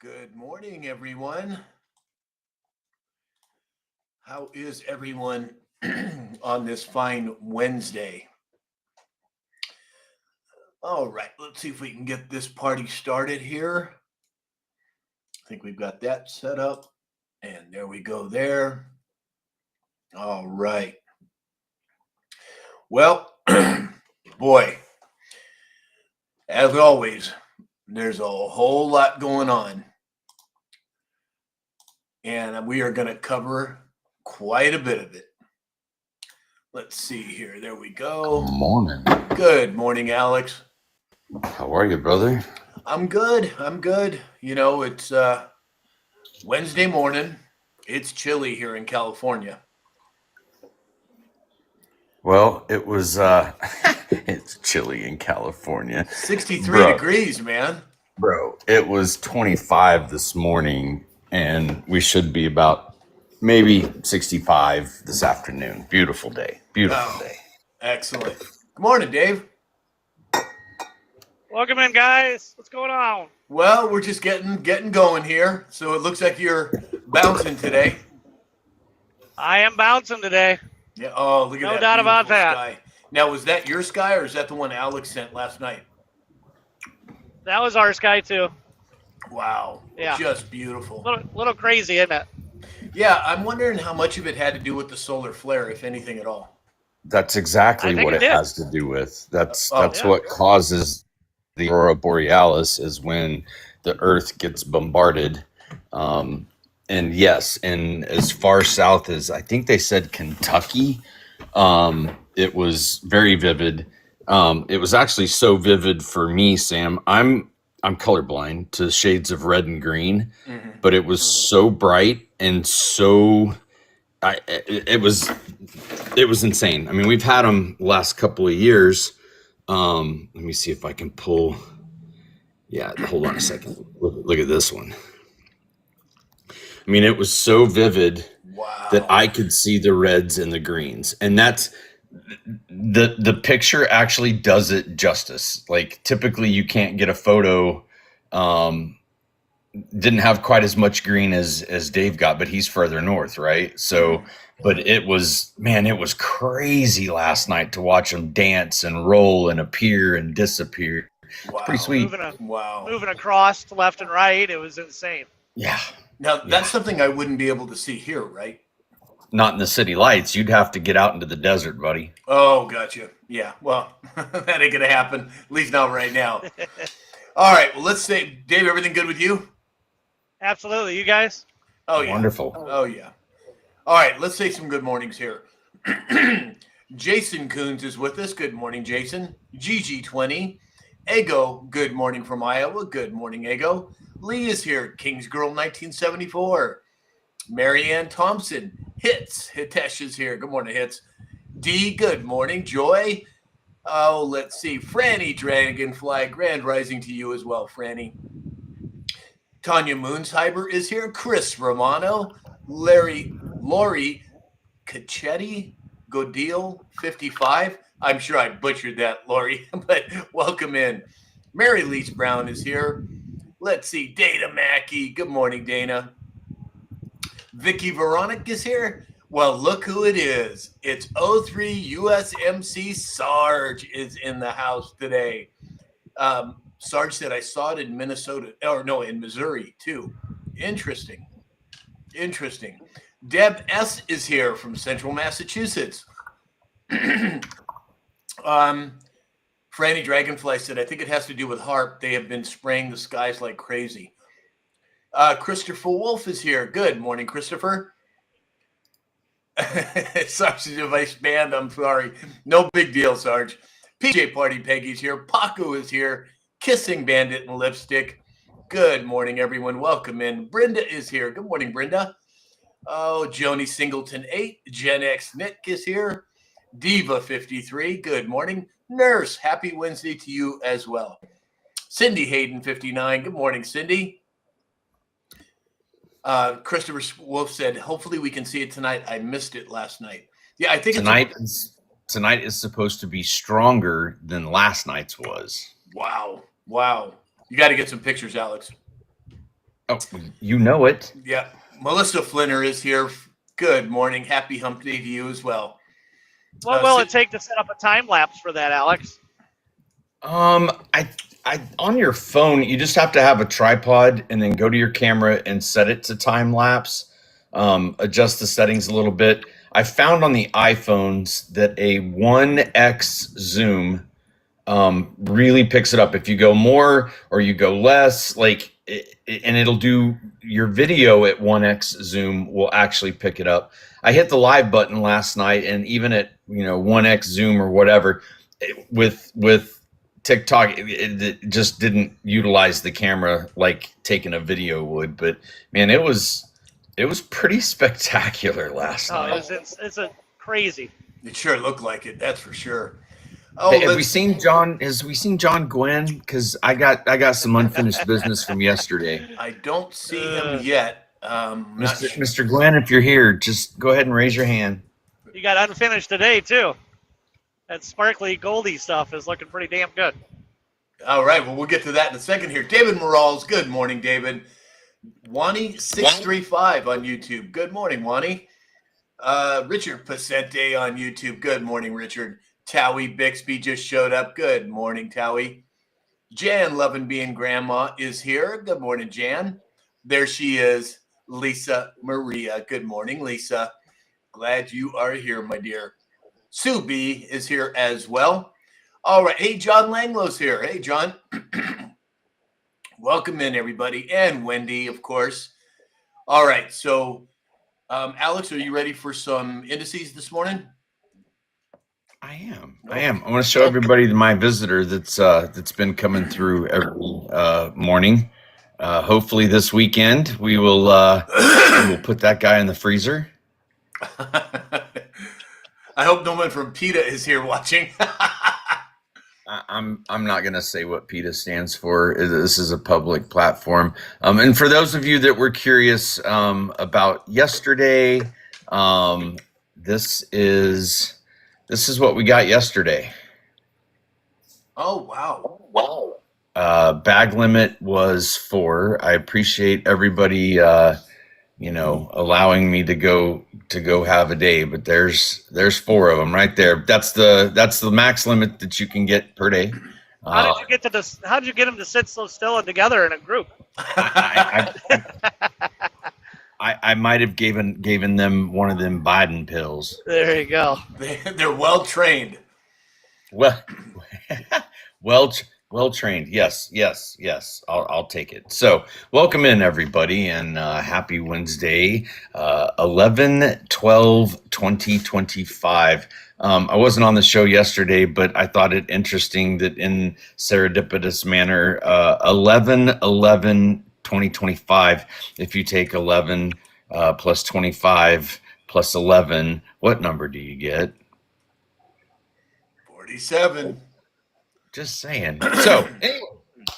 Good morning, everyone. How is everyone on this fine Wednesday? All right, let's see if we can get this party started here. I think we've got that set up. And there we go there. All right. Well, boy, as always, there's a whole lot going on. And we are going to cover quite a bit of it. Let's see here. There we go. Good morning. Good morning, Alex. How are you, brother? I'm good. I'm good. It's Wednesday morning. It's chilly here in California. Well, it was it's chilly in California. 63 Bro, degrees, man. it was 25 this morning and we should be about maybe 65 this afternoon. Beautiful day. Beautiful day. Excellent. Good morning, Dave. Welcome in, guys. What's going on? Well, we're just getting going here. So it looks like you're bouncing today. I am bouncing today. Yeah. Oh, look at that. No doubt about that. Sky. Now, was that your sky or is that the one Alex sent last night? That was our sky, too. Wow. Yeah. Just beautiful. Little crazy, isn't it? Yeah, I'm wondering how much of it had to do with the solar flare, if anything at all. That's exactly what it has to do with. That's what causes the aurora borealis is when the Earth gets bombarded. And yes, and as far south as I think they said Kentucky, it was very vivid. It was actually so vivid for me, Sam. I'm colorblind to shades of red and green, but it was so bright and so it was insane. I mean, we've had them last couple of years. Let me see if I can pull. Yeah, hold on a second. Look at this one. I mean, it was so vivid that I could see the reds and the greens. And that's the picture actually does it justice. Like typically you can't get a photo. Didn't have quite as much green as Dave got, but he's further north, right? So, but it was crazy last night to watch them dance and roll and appear and disappear. Wow. It's pretty sweet. Moving across to left and right. It was insane. Yeah. Now, that's something I wouldn't be able to see here, right? Not in the city lights. You'd have to get out into the desert, buddy. Oh, gotcha. Yeah, well, that ain't going to happen, at least not right now. All right, well, let's say, Dave, everything good with you? Absolutely. You guys? Oh, yeah. Wonderful. Oh, yeah. All right, let's say some good mornings here. Jason Coons is with us. Good morning, Jason. GG20. Ego, good morning from Iowa. Good morning, Ego. Lee is here. Kingsgirl 1974. Marianne Thompson. Hitesh is here. Good morning, Hits. D, good morning. Joy. Oh, let's see. Franny Dragonfly. Grand rising to you as well, Franny. Tanya Moonsheiber is here. Chris Romano. Lori Cacchetti. Godil 55. I'm sure I butchered that, Lori, but welcome in. Mary Leach Brown is here. Let's see. Dana Mackey. Good morning, Dana. Vicky Veronic is here. Well, look who it is. It's 03 USMC Sarge is in the house today. Sarge said, I saw it in Minnesota, or no, in Missouri too. Interesting. Deb S is here from Central Massachusetts. Franny Dragonfly said, I think it has to do with HARP. They have been spraying the skies like crazy. Christopher Wolf is here. Good morning, Christopher. Sarge device banned. I'm sorry. No big deal, Sarge. PJ Party Peggy's here. Paco is here. Kissing Bandit and Lipstick. Good morning, everyone. Welcome in. Brenda is here. Good morning, Brenda. Oh, Joni Singleton 8. Gen X Nick is here. Diva 53. Good morning. Nurse, happy Wednesday to you as well. Cindy Hayden 59. Good morning, Cindy. Christopher Wolf said, hopefully we can see it tonight. I missed it last night. Yeah, I think tonight is supposed to be stronger than last night's was. Wow. You got to get some pictures, Alex. Oh, you know it. Yeah. Melissa Flinner is here. Good morning. Happy hump day to you as well. What will it take to set up a time lapse for that, Alex? I on your phone, you just have to have a tripod and then go to your camera and set it to time lapse. Adjust the settings a little bit. I found on the iPhones that a 1x zoom really picks it up. If you go more or you go less, and it'll do your video at 1x zoom will actually pick it up. I hit the live button last night, and even at 1x zoom or whatever, with TikTok, it just didn't utilize the camera like taking a video would. But man, it was pretty spectacular last night. It's a crazy. It sure looked like it. That's for sure. Oh, have we seen John? Has we seen John Gwynn? Because I got some unfinished business from yesterday. I don't see him yet. Mr. Gwynn, if you're here, just go ahead and raise your hand. You got unfinished today too. That sparkly goldy stuff is looking pretty damn good. All right, well, we'll get to that in a second here. David Morales, good morning, David. Wani635 on YouTube. Good morning, Wani. Richard Pacente on YouTube. Good morning, Richard. Towie Bixby just showed up. Good morning, Towie. Jan Lovin Being Grandma is here. Good morning, Jan. There she is, Lisa Maria. Good morning, Lisa. Glad you are here, my dear. Sue B is here as well. All right. Hey, John Langlow's here. Hey, John. Welcome in, everybody. And Wendy, of course. All right. So, Alex, are you ready for some indices this morning? I am. I want to show everybody my visitor that's been coming through every morning. Hopefully this weekend we will put that guy in the freezer. I hope no one from PETA is here watching. I'm not going to say what PETA stands for. This is a public platform. And for those of you that were curious about yesterday, this is what we got yesterday. Oh, wow. Bag limit was 4. I appreciate everybody allowing me to go have a day, but there's 4 of them right there. That's the max limit that you can get per day. How did you get to this? How did you get them to sit so still and together in a group? I might have given them one of them Biden pills. There you go. They're well trained. Well trained. Yes. I'll take it. So welcome in, everybody, and happy Wednesday, 11/12/2025. I wasn't on the show yesterday, but I thought it interesting that in serendipitous manner, 11/11/2025. If you take 11 plus 25 plus 11, what number do you get? 47. Just saying. So, anyway,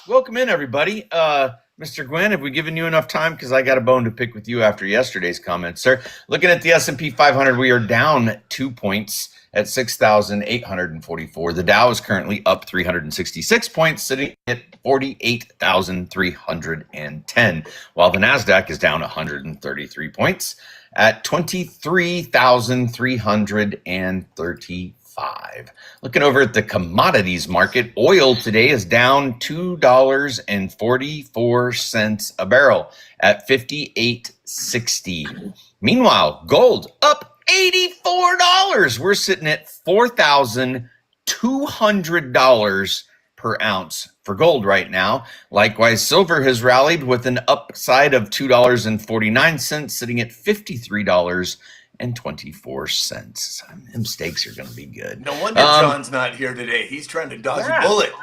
welcome in, everybody. Mr. Gwynn, have we given you enough time? Because I got a bone to pick with you after yesterday's comments, sir. Looking at the S&P 500, we are down 2 points at 6,844. The Dow is currently up 366 points, sitting at 48,310, while the NASDAQ is down 133 points at 23,335. Looking over at the commodities market, oil today is down $2.44 a barrel at $58.60. Meanwhile, gold up $84. We're sitting at $4,200 per ounce for gold right now. Likewise, silver has rallied with an upside of $2.49, sitting at $53.24. Them steaks are going to be good. No wonder John's not here today. He's trying to dodge a bullet.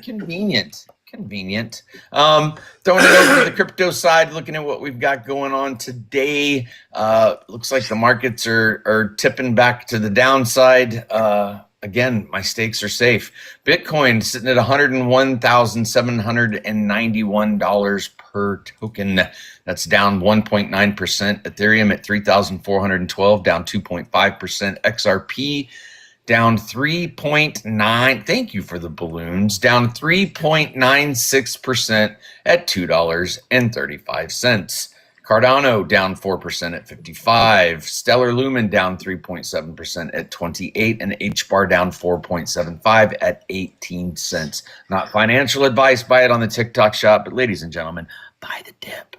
Convenient. Throwing it over to the crypto side, looking at what we've got going on today. Looks like the markets are tipping back to the downside. Again, my stakes are safe. Bitcoin sitting at $101,791 per token. That's down 1.9%. Ethereum at 3,412, down 2.5%. XRP down 3.9. Thank you for the balloons. Down 3.96% at $2.35. Cardano down 4% at 55. Stellar Lumen down 3.7% at 28, and HBAR down 4.75 at 18 cents. Not financial advice. Buy it on the TikTok shop, but ladies and gentlemen, buy the dip.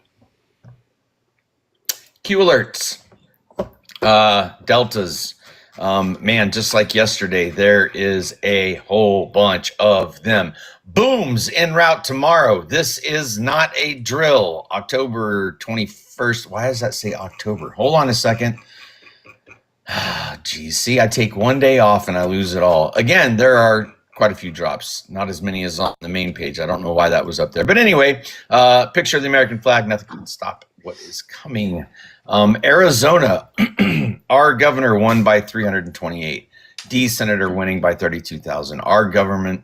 Q alerts. Deltas. Man, just like yesterday, there is a whole bunch of them. Booms en route tomorrow. This is not a drill. October 21st. Why does that say October? Hold on a second. Geez, see, I take one day off and I lose it all. Again, there are quite a few drops, not as many as on the main page. I don't know why that was up there. But anyway, picture of the American flag. Nothing can stop what is coming. Arizona, our governor won by 328. D senator winning by 32,000. Our governor,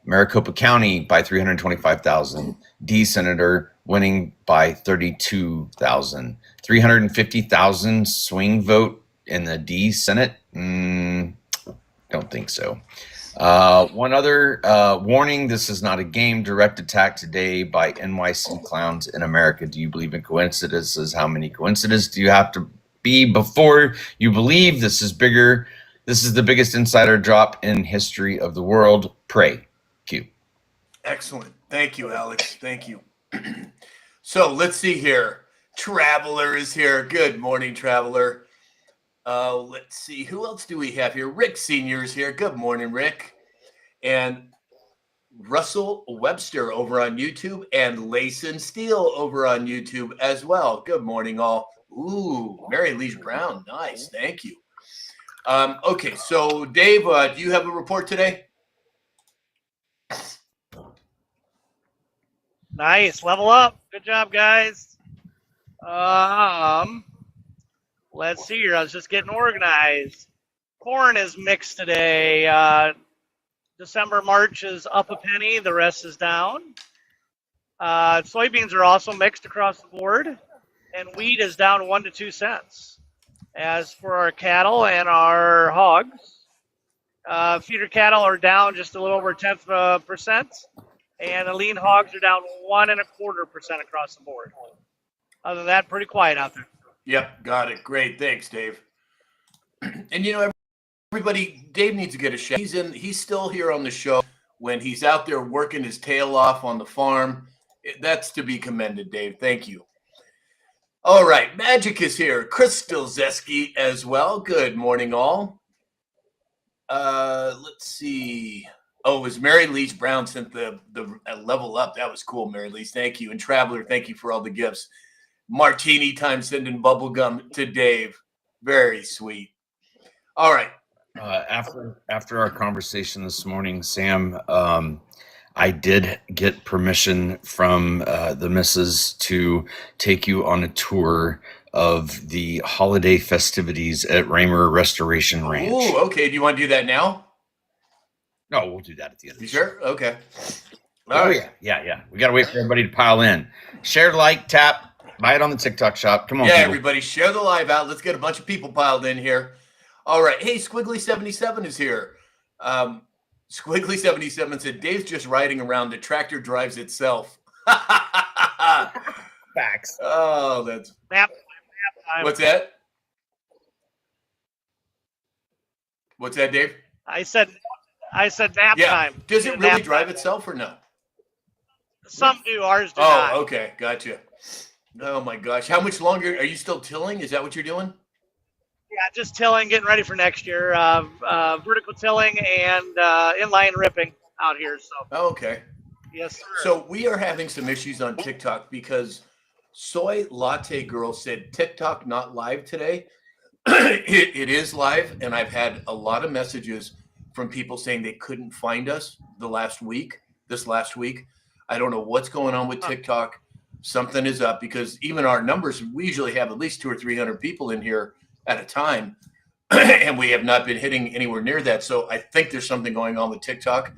Maricopa County by 325,000. D senator winning by 32,000. 350,000 swing vote in the D Senate. Don't think so. One other warning, this is not a game. Direct attack today by NYC clowns in America. Do you believe in coincidences? How many coincidences do you have to be before you believe? This is bigger. This is the biggest insider drop in history of the world. Pray. Q. Excellent. Thank you, Alex. Thank you. So let's see here. Traveler is here. Good morning, Traveler. Let's see. Who else do we have here? Rick Sr. is here. Good morning, Rick. And Russell Webster over on YouTube, and Layson Steele over on YouTube as well. Good morning, all. Ooh, Mary Lee Brown. Nice. Thank you. Okay, so Dave, do you have a report today? Nice. Level up. Good job, guys. Let's see here. I was just getting organized. Corn is mixed today. December, March is up a penny. The rest is down. Soybeans are also mixed across the board. And wheat is down 1 to 2 cents. As for our cattle and our hogs, feeder cattle are down just a little over 0.1%. And the lean hogs are down 1.25% across the board. Other than that, pretty quiet out there. Yep, got it. Great. Thanks, Dave. And you know, everybody, Dave needs to get a shout. He's still here on the show when he's out there working his tail off on the farm. That's to be commended, Dave. Thank you. All right, Magic is here. Crystal Zeski as well. Good morning, all. Let's see. Oh, it was Mary Lee Brown sent the level up. That was cool, Mary Lee. Thank you. And Traveler, thank you for all the gifts. Martini time sending bubble gum to Dave. Very sweet. All right. After our conversation this morning, Sam, I did get permission from the missus to take you on a tour of the holiday festivities at Raymer Restoration Ranch. Oh, okay. Do you want to do that now? No, we'll do that at the end of the show. Sure? Okay. All right. Yeah. We got to wait for everybody to pile in. Share, like, tap. Buy it on the TikTok shop. Come on, yeah, people. Everybody, share the live out. Let's get a bunch of people piled in here. All right. Hey, Squiggly77 is here. Squiggly77 said, Dave's just riding around. The tractor drives itself. Facts. Oh, that's... Nap time. What's that? What's that, Dave? I said nap time. Does it really drive itself or no? Some do. Ours do not. Oh, okay. Gotcha. Oh, my gosh. How much longer? Are you still tilling? Is that what you're doing? Yeah, just tilling, getting ready for next year. Vertical tilling and inline ripping out here. So. Oh, okay. Yes, sir. So we are having some issues on TikTok because Soy Latte Girl said TikTok not live today. It is live, and I've had a lot of messages from people saying they couldn't find us this last week. I don't know what's going on with TikTok. Something is up because even our numbers, we usually have at least 200 or 300 people in here at a time, and we have not been hitting anywhere near that. So I think there's something going on with TikTok.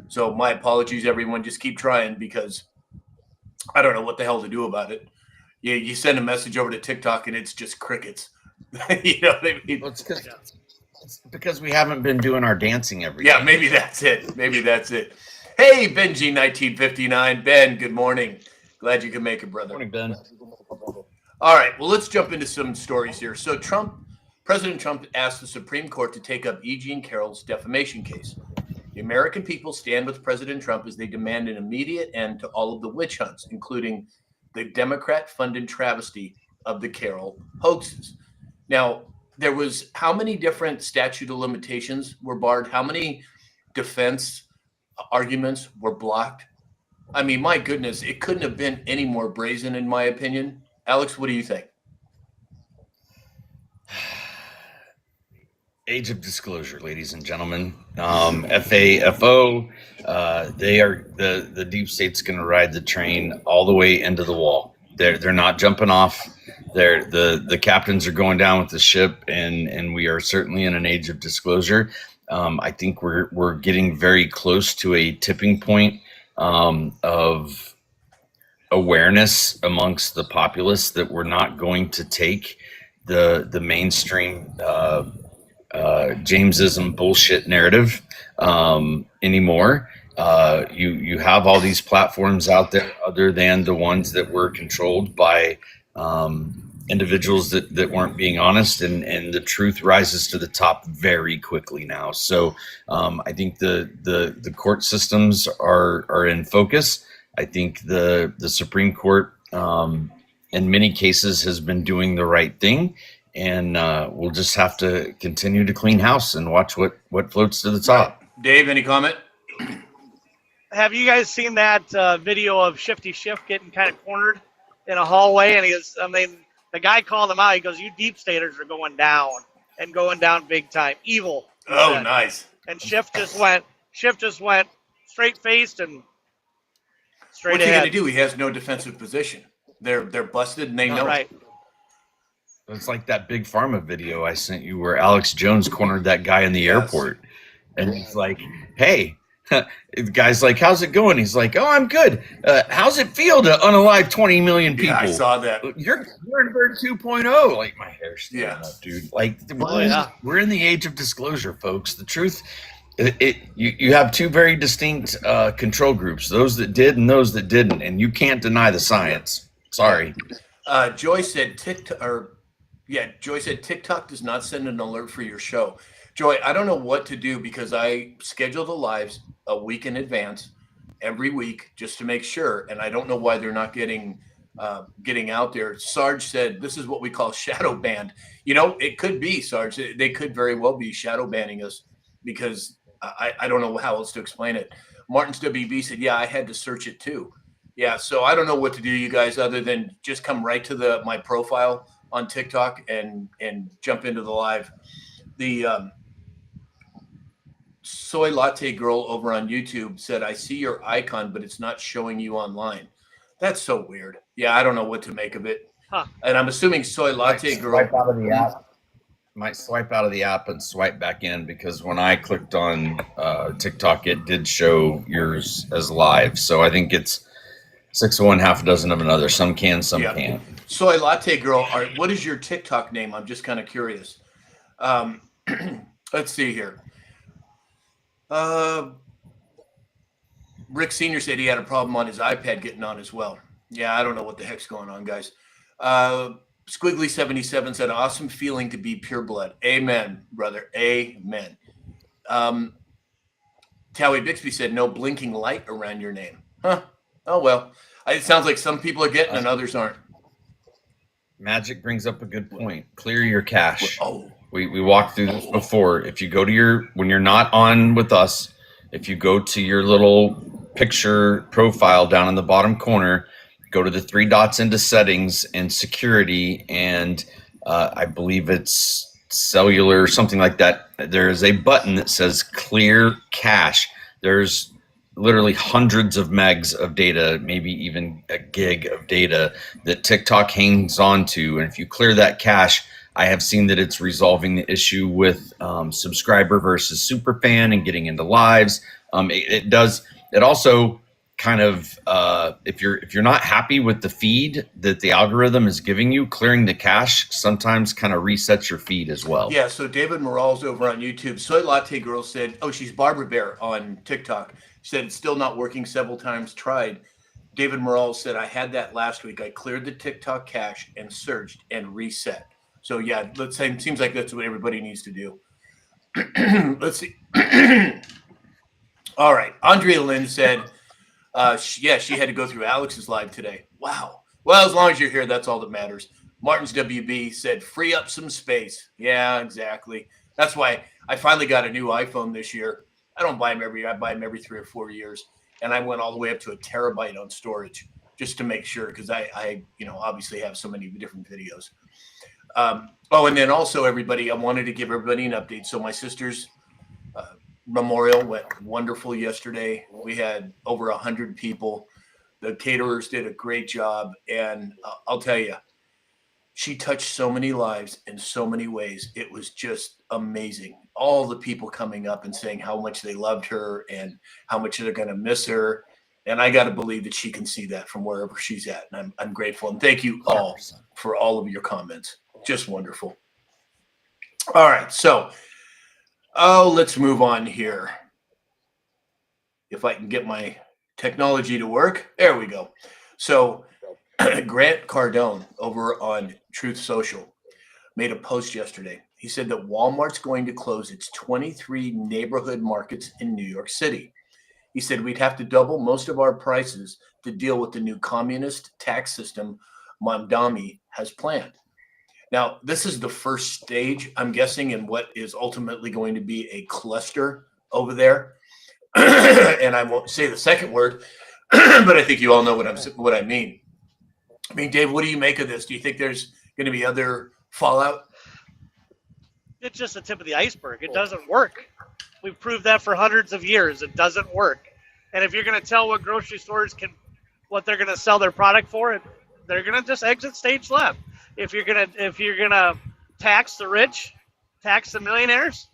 So my apologies, everyone. Just keep trying because I don't know what the hell to do about it. You send a message over to TikTok and it's just crickets. You know what I mean? Well, it's It's because we haven't been doing our dancing every day. Yeah, maybe that's it. Maybe that's it. Hey, Benji 1959. Ben, good morning. Glad you could make it, brother. Morning, Ben. All right, well, let's jump into some stories here. So President Trump asked the Supreme Court to take up E. Jean Carroll's defamation case. The American people stand with President Trump as they demand an immediate end to all of the witch hunts, including the Democrat-funded travesty of the Carroll hoaxes. Now, there was how many different statute of limitations were barred? How many defense arguments were blocked? I mean, my goodness, it couldn't have been any more brazen, in my opinion. Alex, what do you think? Age of disclosure, ladies and gentlemen. FAFO, they are the deep state's going to ride the train all the way into the wall. They're not jumping off. The captains are going down with the ship, and we are certainly in an age of disclosure. I think we're getting very close to a tipping point of awareness amongst the populace that we're not going to take the mainstream Jamesism bullshit narrative anymore. You have all these platforms out there other than the ones that were controlled by individuals that weren't being honest, and the truth rises to the top very quickly now. So I think the court systems are in focus. I think the Supreme Court in many cases has been doing the right thing. And we'll just have to continue to clean house and watch what floats to the top. Dave, any comment? Have you guys seen that video of Shifty Schiff getting kind of cornered in a hallway? And the guy called him out. He goes, "You deep staters are going down and going down big time. Evil." Oh, said. Nice. And Schiff just went straight faced and straight ahead. What's he going to do? He has no defensive position. They're busted and they know. Right. It's like that Big Pharma video I sent you where Alex Jones cornered that guy in the airport. And he's like, "Hey," the guy's like, "How's it going?" He's like, "Oh, I'm good. How's it feel to unalive 20 million people?" Yeah, I saw that. You're Nuremberg 2.0. Like, my hair's standing up, dude. Like, we're in the age of disclosure, folks. The truth, you have two very distinct control groups, those that did and those that didn't. And you can't deny the science. Sorry. Joy said Joy said TikTok does not send an alert for your show. Joy, I don't know what to do because I schedule the lives a week in advance every week just to make sure, and I don't know why they're not getting out there. Sarge said this is what we call shadow banned. You know, it could be, Sarge. They could very well be shadow banning us because I don't know how else to explain it. Martin's WB said, "Yeah, I had to search it too." Yeah, so I don't know what to do, you guys, other than just come right to my profile on TikTok and jump into the live. The Soy Latte Girl over on YouTube said, "I see your icon, but it's not showing you online." That's so weird. Yeah, I don't know what to make of it. Huh. And I'm assuming Soy Latte Girl might swipe out of the app and swipe back in, because when I clicked on TikTok, it did show yours as live. So I think it's 6 of one, half a dozen of another. Some can, some can't. Soy Latte Girl, what is your TikTok name? I'm just kind of curious. Let's see here. Rick Sr. said he had a problem on his iPad getting on as well. Yeah, I don't know what the heck's going on, guys. Squiggly77 said, "Awesome feeling to be pure blood." Amen, brother. Amen. Towie Bixby said, "No blinking light around your name." Huh. Oh, well. It sounds like some people are getting and others aren't. Magic brings up a good point. Clear your cache. Oh. We walked through this before. If you go to when you're not on with us, if you go to your little picture profile down in the bottom corner, go to the 3 dots into settings and security, and I believe it's cellular or something like that. There is a button that says clear cache. There's literally hundreds of megs of data, maybe even a gig of data that TikTok hangs on to. And if you clear that cache, I have seen that it's resolving the issue with subscriber versus super fan and getting into lives. It also kind of if you're not happy with the feed that the algorithm is giving you, clearing the cache sometimes kind of resets your feed as well. Yeah, so David Morales over on YouTube. Soy Latte Girl said, oh, she's Barbara Bear on TikTok. Said it's still not working, several times tried. David Morales said, I had that last week. I cleared the TikTok cache and searched and reset. So yeah, let's say it seems like that's what everybody needs to do. Let's see. All right. Andrea Lynn said, she had to go through Alex's live today. Wow. Well, as long as you're here, that's all that matters. Martin's WB said, free up some space. Yeah, exactly. That's why I finally got a new iPhone this year. I don't buy them every year. I buy them every 3 or 4 years. And I went all the way up to a terabyte on storage just to make sure, because I obviously have so many different videos. And then also, everybody, I wanted to give everybody an update. So my sister's memorial went wonderful yesterday. We had over 100 people. The caterers did a great job. And I'll tell you, she touched so many lives in so many ways. It was just amazing. All the people coming up and saying how much they loved her and how much they're going to miss her. And I got to believe that she can see that from wherever she's at. And I'm grateful. And thank you all 100%. For all of your comments. Just wonderful. All right. So, let's move on here. If I can get my technology to work. There we go. So Grant Cardone over on Truth Social made a post yesterday. He said that Walmart's going to close its 23 neighborhood markets in New York City. He said we'd have to double most of our prices to deal with the new communist tax system Mamdani has planned. Now, this is the first stage, I'm guessing, in what is ultimately going to be a cluster over there. And I won't say the second word, but I think you all know what I mean. I mean, Dave, what do you make of this? Do you think there's going to be other fallout? It's just the tip of the iceberg. It doesn't work. We've proved that for hundreds of years. It doesn't work. And if you're going to tell what grocery stores what they're going to sell their product for, they're going to just exit stage left. If you're gonna tax the rich, tax the millionaires,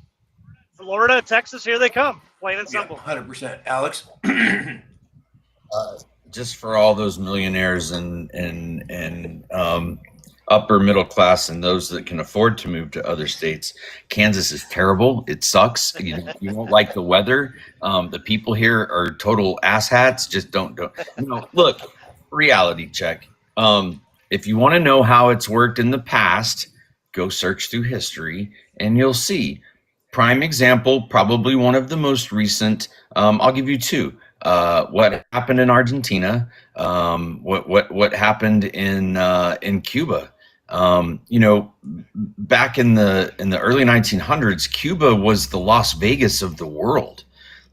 Florida, Texas, here they come. Plain and simple. 100%. Alex? Just for all those millionaires and upper middle class and those that can afford to move to other states, Kansas is terrible. It sucks. You won't like the weather. The people here are total asshats. Just don't. Look, reality check. If you want to know how it's worked in the past, go search through history and you'll see. Prime example, probably one of the most recent. I'll give you two. What happened in Argentina? What happened in Cuba? Back in the early 1900s, Cuba was the Las Vegas of the world.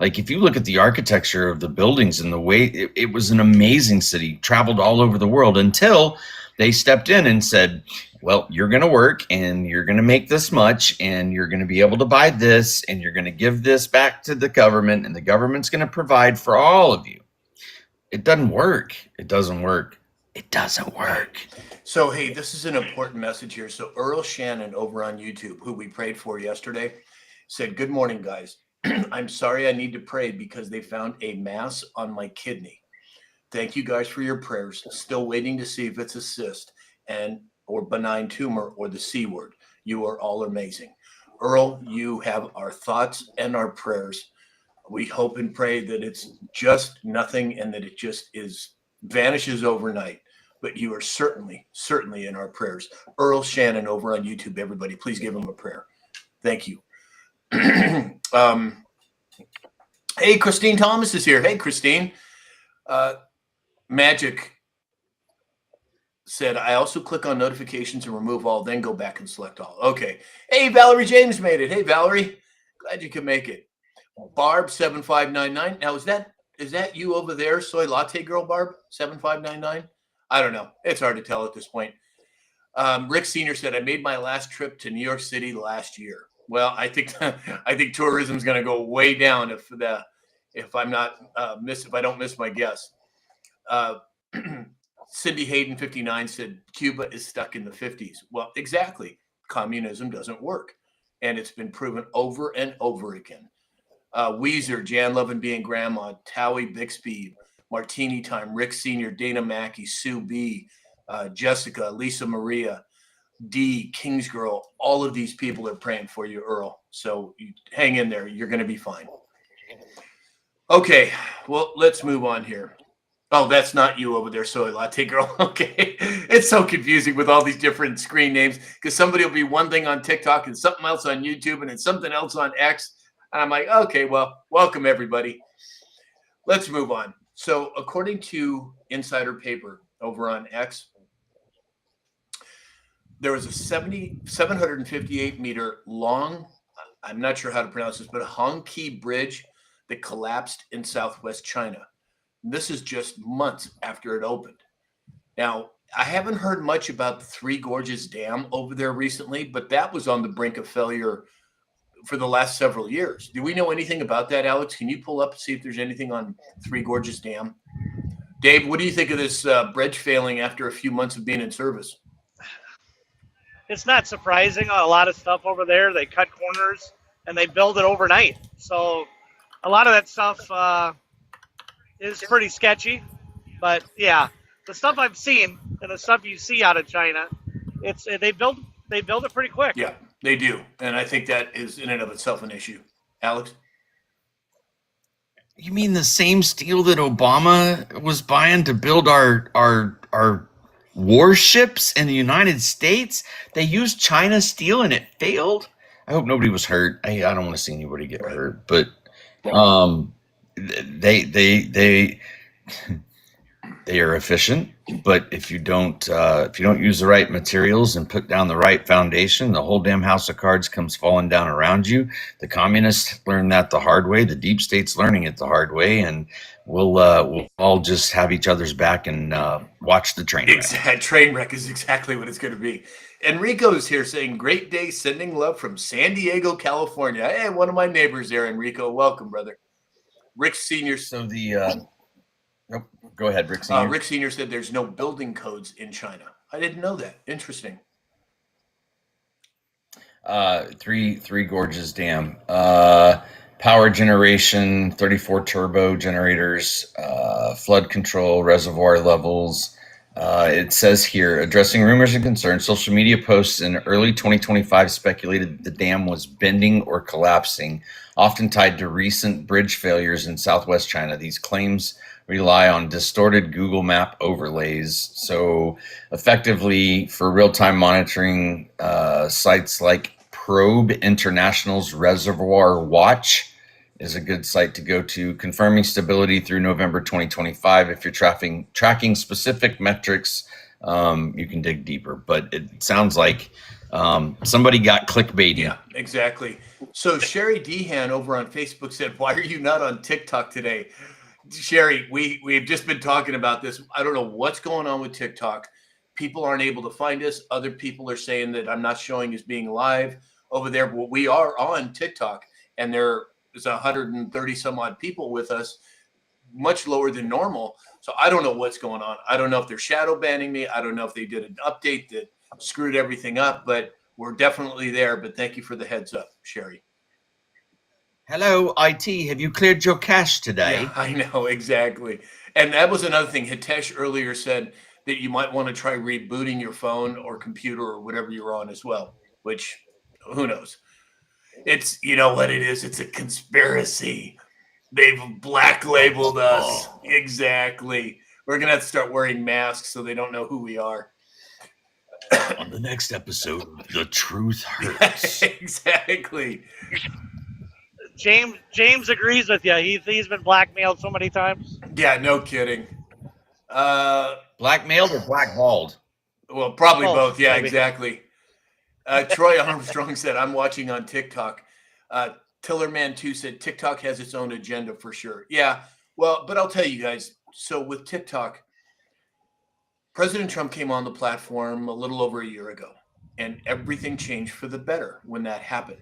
Like, if you look at the architecture of the buildings and the way it was an amazing city, traveled all over the world until they stepped in and said, well, you're going to work and you're going to make this much and you're going to be able to buy this and you're going to give this back to the government and the government's going to provide for all of you. It doesn't work. It doesn't work. It doesn't work. So, hey, this is an important message here. So Earl Shannon over on YouTube, who we prayed for yesterday, said, good morning, guys. I'm sorry I need to pray because they found a mass on my kidney. Thank you guys for your prayers. Still waiting to see if it's a cyst or benign tumor or the C word. You are all amazing. Earl, you have our thoughts and our prayers. We hope and pray that it's just nothing and that it just vanishes overnight. But you are certainly in our prayers. Earl Shannon over on YouTube, everybody, please give him a prayer. Thank you. Hey, Christine Thomas is here. Hey, Christine. Magic said, I also click on notifications and remove all, then go back and select all. Okay. Hey, Valerie James made it. Hey, Valerie. Glad you could make it. Barb 7599. Now, is that you over there, Soy Latte Girl, Barb 7599? I don't know. It's hard to tell at this point. Rick Senior said, I made my last trip to New York City last year. Well, I think tourism is going to go way down if I don't miss my guess. Cindy Hayden 59 said Cuba is stuck in the 50s. Well, exactly. Communism doesn't work, and it's been proven over and over again. Weezer, Jan Lovin being grandma, Towie Bixby, Martini Time, Rick Sr., Dana Mackey, Sue B., Jessica, Lisa Maria, D, King's Girl. All of these people are praying for you, Earl. So you hang in there. You're going to be fine. Okay, well, let's move on here. Oh, that's not you over there, Soy Latte Girl. Okay. It's so confusing with all these different screen names because somebody will be one thing on TikTok and something else on YouTube and then something else on X. And I'm like, okay, well, welcome everybody. Let's move on. So according to Insider Paper over on X, there was a 758 meter long, I'm not sure how to pronounce this, but a Hongqi bridge that collapsed in southwest China. This is just months after it opened. Now, I haven't heard much about the Three Gorges Dam over there recently, but that was on the brink of failure for the last several years. Do we know anything about that, Alex? Can you pull up and see if there's anything on Three Gorges Dam? Dave, what do you think of this bridge failing after a few months of being in service? It's not surprising. A lot of stuff over there, they cut corners and they build it overnight. So a lot of that stuff is pretty sketchy. But yeah, the stuff I've seen and the stuff you see out of China, they build it pretty quick. Yeah, they do. And I think that is in and of itself an issue. Alex? You mean the same steel that Obama was buying to build our warships in the United States? They used China steel and it failed. I hope nobody was hurt. I don't want to see anybody get hurt, but they are efficient. But if you don't use the right materials and put down the right foundation, the whole damn house of cards comes falling down around you. The communists learned that the hard way. The deep state's learning it the hard way, and we'll all just have each other's back and watch the train wreck. Train wreck is exactly what it's going to be. Enrico's here saying, great day, sending love from San Diego, California. Hey, one of my neighbors there, Enrico. Welcome, brother. Rick Sr. So nope, go ahead, Rick Sr. Rick Sr. said there's no building codes in China. I didn't know that. Interesting. Three Gorges Dam. Power generation, 34 turbo generators, flood control, reservoir levels. It says here, addressing rumors and concerns, social media posts in early 2025 speculated that the dam was bending or collapsing, often tied to recent bridge failures in southwest China. These claims rely on distorted Google Map overlays. So effectively, for real-time monitoring, sites like Probe International's Reservoir Watch is a good site to go to, confirming stability through November 2025. If you're tracking specific metrics, you can dig deeper. But it sounds like somebody got clickbaited. Yeah, exactly. So Sherry Dehan over on Facebook said, why are you not on TikTok today? Sherry, we've just been talking about this. I don't know what's going on with TikTok. People aren't able to find us. Other people are saying that I'm not showing as being live over there. But we are on TikTok, and there is 130 some odd people with us, much lower than normal. So I don't know what's going on. I don't know if they're shadow banning me. I don't know if they did an update that screwed everything up, but we're definitely there. But thank you for the heads up, Sherry. Hello, IT. Have you cleared your cache today? Yeah, I know, exactly. And that was another thing. Hitesh earlier said that you might want to try rebooting your phone or computer or whatever you're on as well, which who knows? It's, you know what it is? It's a conspiracy. They've black labeled us. Exactly. We're going to have to start wearing masks so they don't know who we are. On the next episode, the truth hurts. Exactly. James agrees with you. He's been blackmailed so many times. Yeah, no kidding. Blackmailed or blackballed? Well, probably both. Yeah, maybe. Exactly. Troy Armstrong said, I'm watching on TikTok. Tillerman 2 said, TikTok has its own agenda for sure. Yeah, well, but I'll tell you guys. So with TikTok, President Trump came on the platform a little over a year ago, and everything changed for the better when that happened.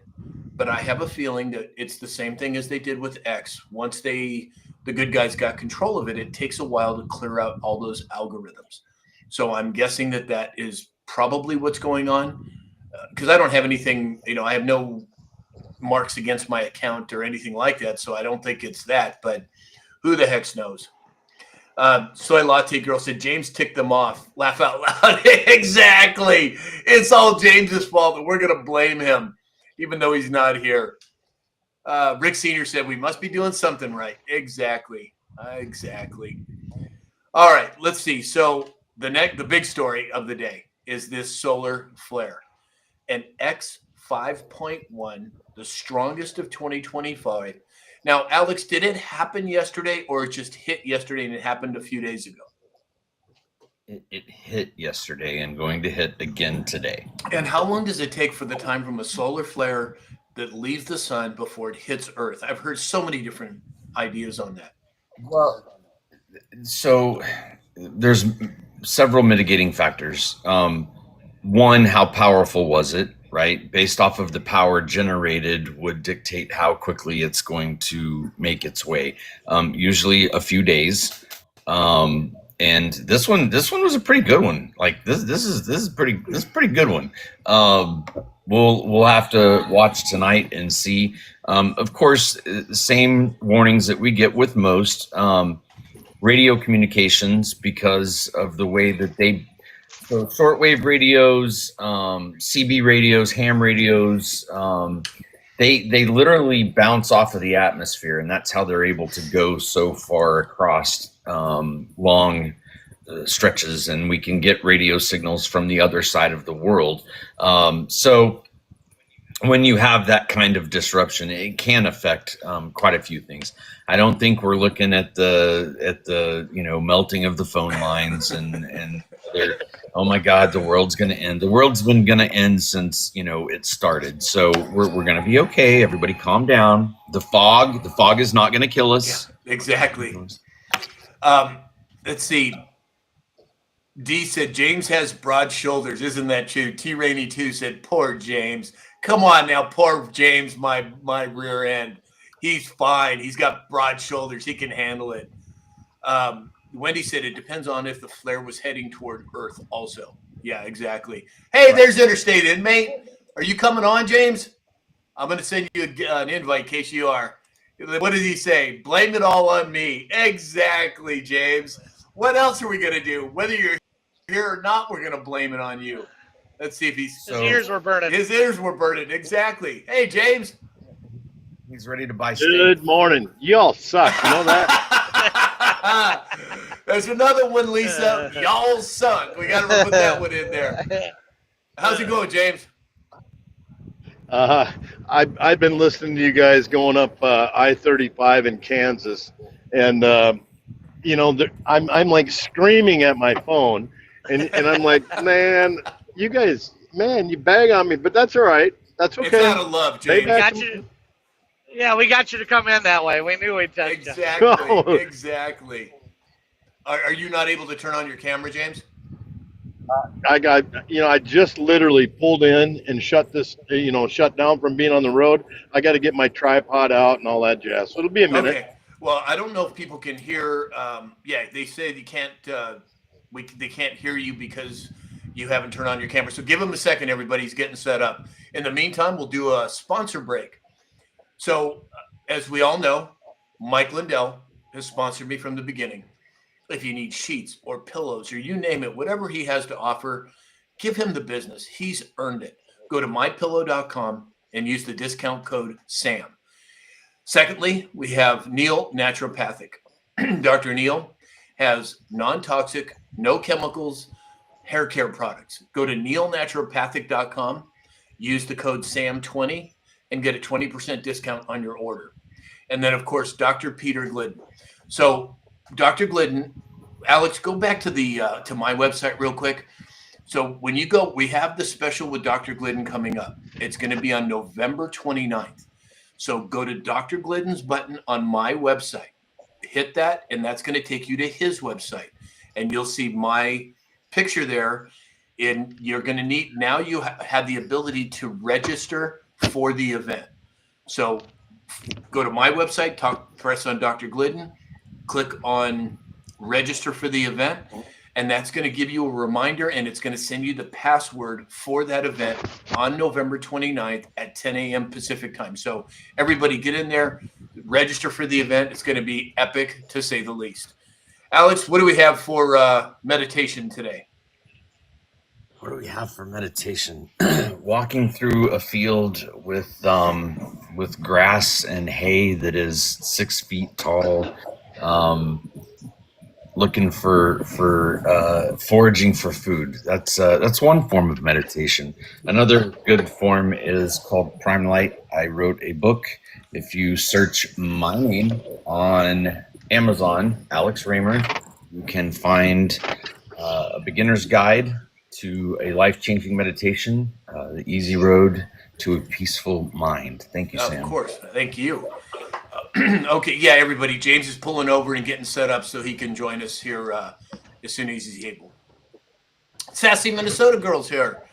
But I have a feeling that it's the same thing as they did with X. Once the good guys got control of it, it takes a while to clear out all those algorithms. So I'm guessing that is probably what's going on. Because I don't have anything, I have no marks against my account or anything like that. So I don't think it's that. But who the heck knows? Soy Latte Girl said, James ticked them off. Laugh out loud. Exactly. It's all James's fault, but we're going to blame him, even though he's not here. Rick Sr. said, we must be doing something right. Exactly. Exactly. All right, let's see. So the big story of the day is this solar flare. An X5.1, the strongest of 2025. Now, Alex, did it happen yesterday or it just hit yesterday and it happened a few days ago? It hit yesterday and going to hit again today. And how long does it take for the time from a solar flare that leaves the sun before it hits Earth? I've heard so many different ideas on that. Well, so there's several mitigating factors. One, how powerful was it? Right, based off of the power generated would dictate how quickly it's going to make its way. Usually a few days. And this one was a pretty good one. Like this is a pretty good one. We'll have to watch tonight and see. Of course, same warnings that we get with most radio communications because of the way that so shortwave radios, CB radios, ham radios, they literally bounce off of the atmosphere, and that's how they're able to go so far across long stretches, and we can get radio signals from the other side of the world. So when you have that kind of disruption, it can affect quite a few things. I don't think we're looking at the melting of the phone lines and oh my God, the world's going to end. The world's been going to end since it started. So we're going to be okay. Everybody, calm down. The fog is not going to kill us. Yeah, exactly. Let's see. D said James has broad shoulders. Isn't that true? T Rainey 2 said, poor James. Come on now, poor James, my rear end. He's fine. He's got broad shoulders. He can handle it. Wendy said it depends on if the flare was heading toward Earth also. Yeah, exactly. Hey, there's Interstate Inmate. Are you coming on, James? I'm going to send you an invite in case you are. What did he say? Blame it all on me. Exactly, James. What else are we going to do? Whether you're here or not, we're going to blame it on you. Let's see if his ears were burning. His ears were burning. Exactly. Hey, James. He's ready to buy steak. Good morning. Y'all suck. You know that? There's another one, Lisa. Y'all suck. We got to put that one in there. How's it going, James? I've been listening to you guys going up I-35 in Kansas, and I'm like screaming at my phone, and I'm like, man, you guys, you bag on me, but that's all right. That's okay. It's out of love, James. We got you to come in that way. We knew we'd touch you. Exactly. Exactly. Are you not able to turn on your camera, James? I just literally pulled in and shut down from being on the road. I got to get my tripod out and all that jazz. So it'll be a minute. Okay. Well, I don't know if people can hear. They said you can't. They can't hear you because you haven't turned on your camera. So give them a second. Everybody's getting set up. In the meantime, we'll do a sponsor break. So, as we all know, Mike Lindell has sponsored me from the beginning. If you need sheets or pillows or you name it, whatever he has to offer, give him the business. He's earned it. Go to mypillow.com and use the discount code SAM. Secondly, we have Neil Naturopathic. Dr. Neil has non-toxic, no chemicals, hair care products. Go to neilnaturopathic.com, use the code SAM20, and get a 20% discount on your order. And then, of course, Dr. Peter Glidden. So, Dr. Glidden, Alex, go back to the to my website real quick. So when you go, we have the special with Dr. Glidden coming up. It's going to be on November 29th. So go to Dr. Glidden's button on my website. Hit that, and that's going to take you to his website. And you'll see my picture there. And you're going to need, now you have the ability to register for the event. So go to my website, press on Dr. Glidden, click on register for the event, and that's going to give you a reminder, and it's going to send you the password for that event on November 29th at 10 a.m. Pacific time. So everybody get in there, register for the event. It's going to be epic, to say the least. Alex, what do we have for meditation today? What do we have for meditation? Walking through a field with grass and hay that is 6 feet tall. Looking for foraging for food. That's one form of meditation. Another good form is called Prime Light. I wrote a book. If you search my name on Amazon, Alex Raymer, you can find a beginner's guide to a life-changing meditation, the easy road to a peaceful mind. Thank you, Sam. Of course. Thank you. Okay, yeah, everybody. James is pulling over and getting set up so he can join us here as soon as he's able. Sassy Minnesota girls here.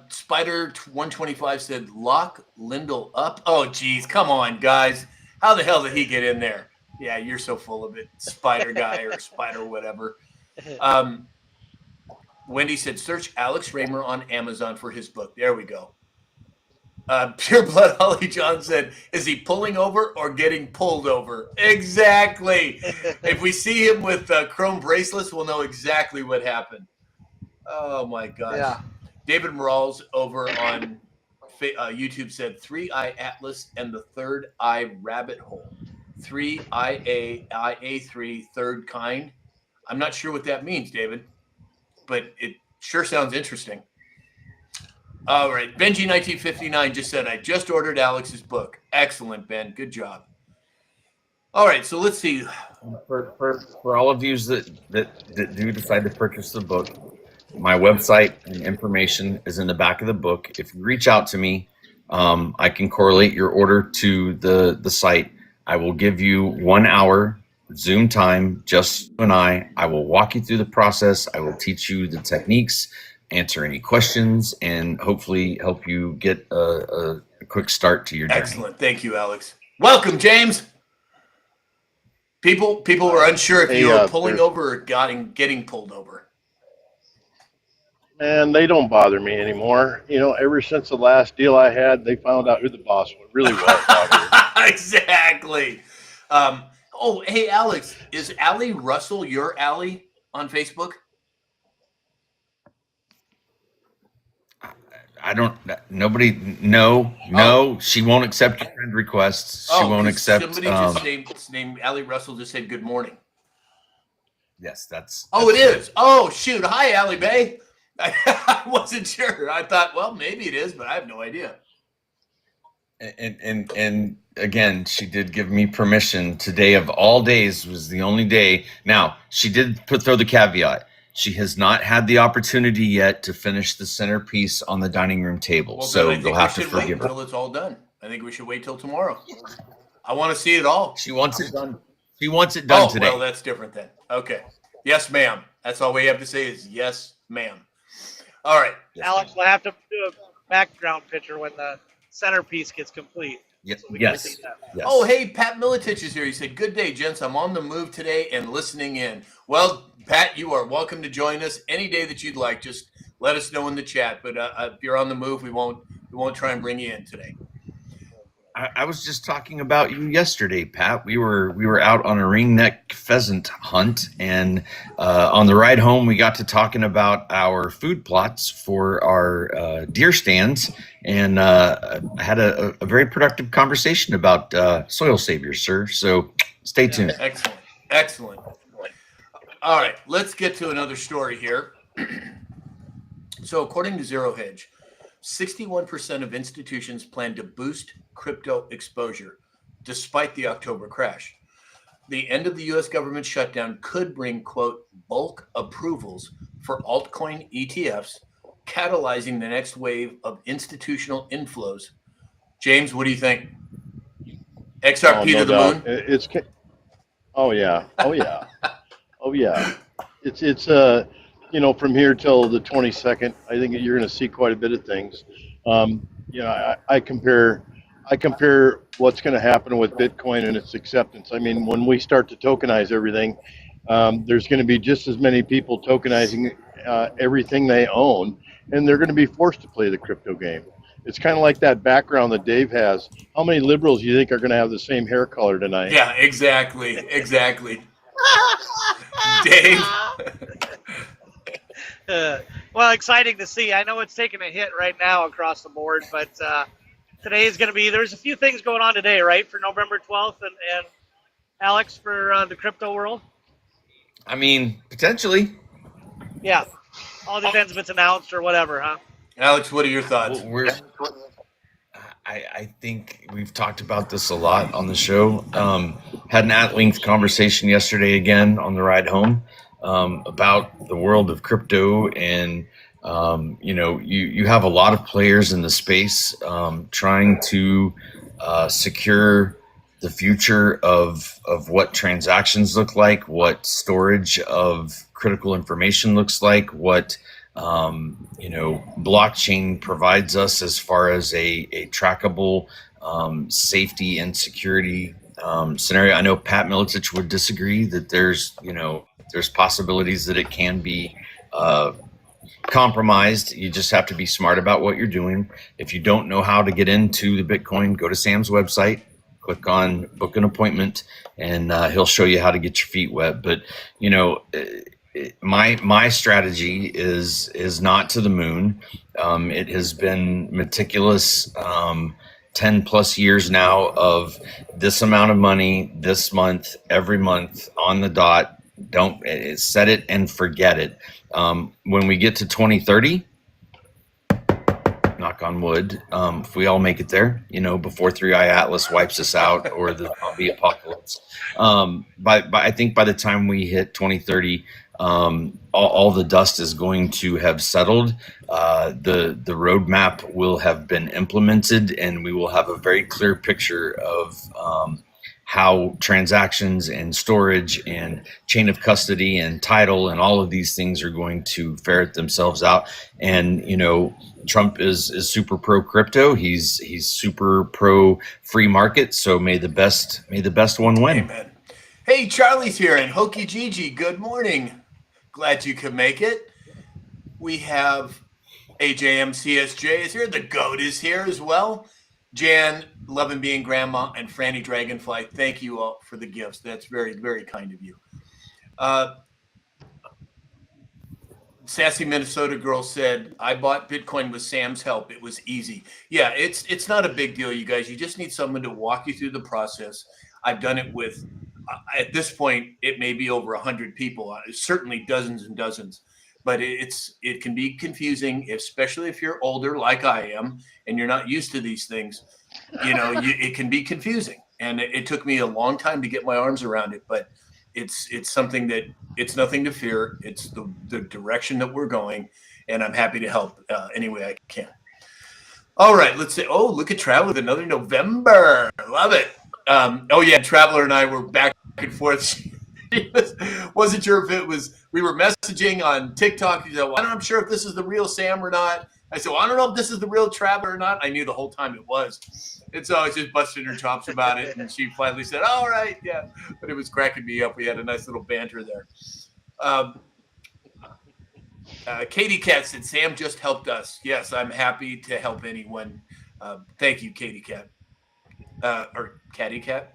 Spider 125 said, "Lock Lindell up." Oh, geez, come on, guys. How the hell did he get in there? Yeah, you're so full of it, Spider guy or Spider whatever. Wendy said, "Search Alex Raymer on Amazon for his book." There we go. Pure Blood Holly John said, "Is he pulling over or getting pulled over?" Exactly. If we see him with chrome bracelets, we'll know exactly what happened. Oh, my gosh. Yeah. David Morales over on YouTube said, "3-eye Atlas and the third eye rabbit hole. 3IA3, third kind." I'm not sure what that means, David, but it sure sounds interesting. All right. Benji1959 just said, "I just ordered Alex's book." Excellent, Ben. Good job. All right. So let's see. For all of you that do decide to purchase the book, my website and information is in the back of the book. If you reach out to me, I can correlate your order to the site. I will give you 1 hour Zoom time, just you and I. I will walk you through the process. I will teach you the techniques, answer any questions, and hopefully help you get a quick start to your journey. Excellent. Thank you, Alex. Welcome, James. People were unsure if you were pulling over or getting pulled over. And they don't bother me anymore. You know, ever since the last deal I had, they found out who the boss really was out here. Exactly. Oh, hey, Alex, is Allie Russell your Allie on Facebook? I don't. Nobody. No. She won't accept your friend requests. She won't accept. Somebody just named Allie Russell just said good morning. Yes, that's. Oh, it is. Oh, shoot. Hi, Allie Bay. I wasn't sure. I thought, well, maybe it is, but I have no idea. And again, she did give me permission. Today of all days was the only day. Now, she did throw the caveat. She has not had the opportunity yet to finish the centerpiece on the dining room table. Well, so you'll have to forgive her. Until it's all done. I think we should wait till tomorrow. I want to see it all. She wants it done. She wants it done today. Well, that's different then. Okay. Yes, ma'am. That's all we have to say is yes, ma'am. All right. Alex, we'll have to do a background picture when the centerpiece gets complete. Yes. So Yes. Oh, hey, Pat Militich is here. He said, "Good day, gents. I'm on the move today and listening in." Well, Pat, you are welcome to join us any day that you'd like. Just let us know in the chat. But if you're on the move, we won't try and bring you in today. I was just talking about you yesterday, Pat. We were out on a ringneck pheasant hunt, and on the ride home, we got to talking about our food plots for our deer stands, and had a very productive conversation about soil saviors, sir. So stay tuned. Excellent. All right, let's get to another story here. So according to Zero Hedge, 61% of institutions plan to boost crypto exposure despite the October crash. The end of the U.S. government shutdown could bring, quote, bulk approvals for altcoin ETFs, catalyzing the next wave of institutional inflows. James, what do you think? XRP to the moon? Oh yeah. It's from here till the 22nd, I think you're going to see quite a bit of things. I compare what's going to happen with Bitcoin and its acceptance. I mean, when we start to tokenize everything, there's going to be just as many people tokenizing everything they own, and they're going to be forced to play the crypto game. It's kind of like that background that Dave has. How many liberals do you think are going to have the same hair color tonight? Yeah, exactly. Dave. Well, exciting to see. I know it's taking a hit right now across the board, but today is going to be, there's a few things going on today, right, for November 12th and Alex, for the crypto world? I mean, potentially. Yeah. All depends if it's announced or whatever, huh? Alex, what are your thoughts? I think we've talked about this a lot on the show. Had an at-length conversation yesterday again on the ride home about the world of crypto, and you have a lot of players in the space trying to secure the future of what transactions look like, what storage of critical information looks like, what blockchain provides us as far as a trackable safety and security scenario. I know Pat Milicic would disagree that there's possibilities that it can be compromised. You just have to be smart about what you're doing. If you don't know how to get into the Bitcoin, go to Sam's website, click on book an appointment, and he'll show you how to get your feet wet. But my strategy is not to the moon. It has been meticulous 10 plus years now of this amount of money this month, every month on the dot. Don't set it and forget it. When we get to 2030, knock on wood, if we all make it there, before 3i Atlas wipes us out or the zombie apocalypse. But I think by the time we hit 2030, all the dust is going to have settled. The roadmap will have been implemented, and we will have a very clear picture of how transactions and storage and chain of custody and title and all of these things are going to ferret themselves out. And Trump is super pro crypto. He's super pro free market. So may the best one win. Amen. Hey, Charlie's here, and Hokey Gigi, good morning. Glad you could make it. We have AJMCSJ is here. The GOAT is here as well. Jan, Loving Being Grandma, and Franny Dragonfly, thank you all for the gifts. That's very, very kind of you. Sassy Minnesota girl said, I bought Bitcoin with Sam's help. It was easy. Yeah, it's not a big deal, you guys. You just need someone to walk you through the process. I've done it with, at this point, it may be over 100 people, certainly dozens and dozens. But it can be confusing, especially if you're older like I am and you're not used to these things. It can be confusing. And it took me a long time to get my arms around it. But it's something that it's nothing to fear. It's the direction that we're going. And I'm happy to help any way I can. All right, let's say, oh, look at Traveler with another November. Love it. Traveler and I were back and forth. Wasn't sure if it was, we were messaging on TikTok. He said, well, I'm not sure if this is the real Sam or not. I said, well, I don't know if this is the real Traveler or not. I knew the whole time it was. And so I was just busting her chops about it. And she finally said, all right, yeah. But it was cracking me up. We had a nice little banter there. Katie Cat said, Sam just helped us. Yes, I'm happy to help anyone. Thank you, Katie Cat. Or Catty Cat.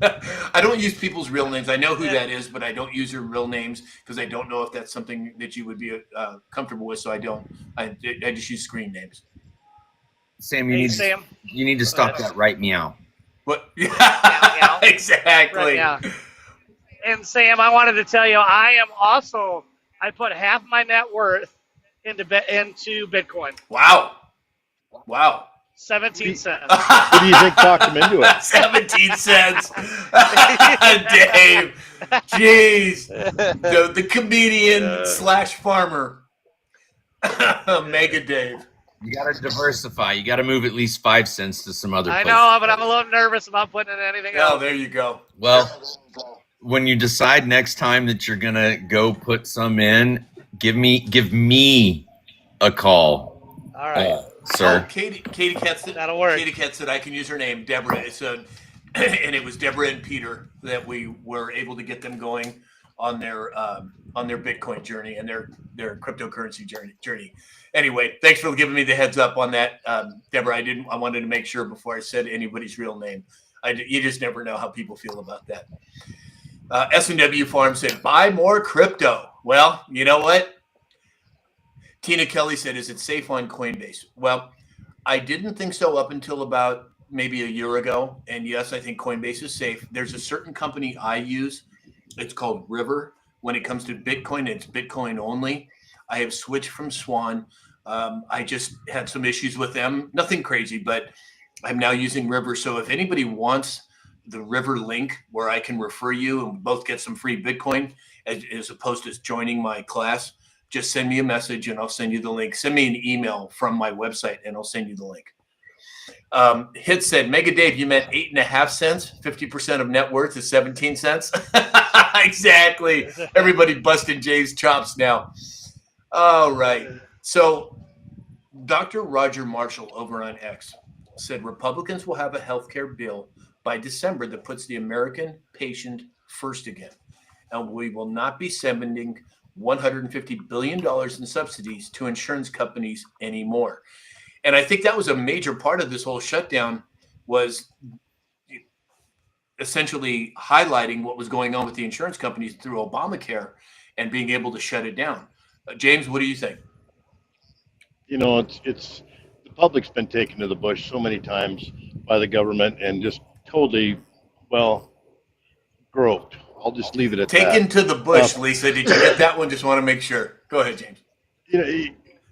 I don't use people's real names. I know who that is, but I don't use your real names because I don't know if that's something that you would be comfortable with. So I don't. I just use screen names. Sam, you need to stop that right meow. What? Yeah, exactly. Right, yeah. And Sam, I wanted to tell you, I put half my net worth into Bitcoin. Wow. 17 cents. What do you think talked him into it? 17 cents. Dave. Jeez. The comedian / farmer. Mega Dave. You got to diversify. You got to move at least 5 cents to some other place. I know, but I'm a little nervous about putting in anything else. Oh, there you go. Well, when you decide next time that you're going to go put some in, give me a call. All right. Sir. Oh, Katie Cat said, that'll work. Katie Cat said I can use her name, Deborah. And it was Deborah and Peter that we were able to get them going on their Bitcoin journey and their cryptocurrency journey. Anyway, thanks for giving me the heads up on that, Deborah. I wanted to make sure before I said anybody's real name. You just never know how people feel about that. S&W Farm said, buy more crypto. Well, you know what? Tina Kelly said, is it safe on Coinbase? Well, I didn't think so up until about maybe a year ago. And yes, I think Coinbase is safe. There's a certain company I use. It's called River. When it comes to Bitcoin, it's Bitcoin only. I have switched from Swan. I just had some issues with them. Nothing crazy, but I'm now using River. So if anybody wants the River link where I can refer you and both get some free Bitcoin as opposed to joining my class, just send me a message and I'll send you the link. Send me an email from my website and I'll send you the link. Hit said, Mega Dave, you meant 8.5 cents. 50% of net worth is 17 cents. Exactly. Everybody busting Jay's chops now. All right. So Dr. Roger Marshall over on X said Republicans will have a health care bill by December that puts the American patient first again. And we will not be sending $150 billion in subsidies to insurance companies anymore. And I think that was a major part of this whole shutdown, was essentially highlighting what was going on with the insurance companies through Obamacare and being able to shut it down. James, what do you think? You know, it's the public's been taken to the bush so many times by the government and just totally, well, groped. I'll just leave it at that. Taken to the bush, Lisa. Did you get that one? Just want to make sure. Go ahead, James.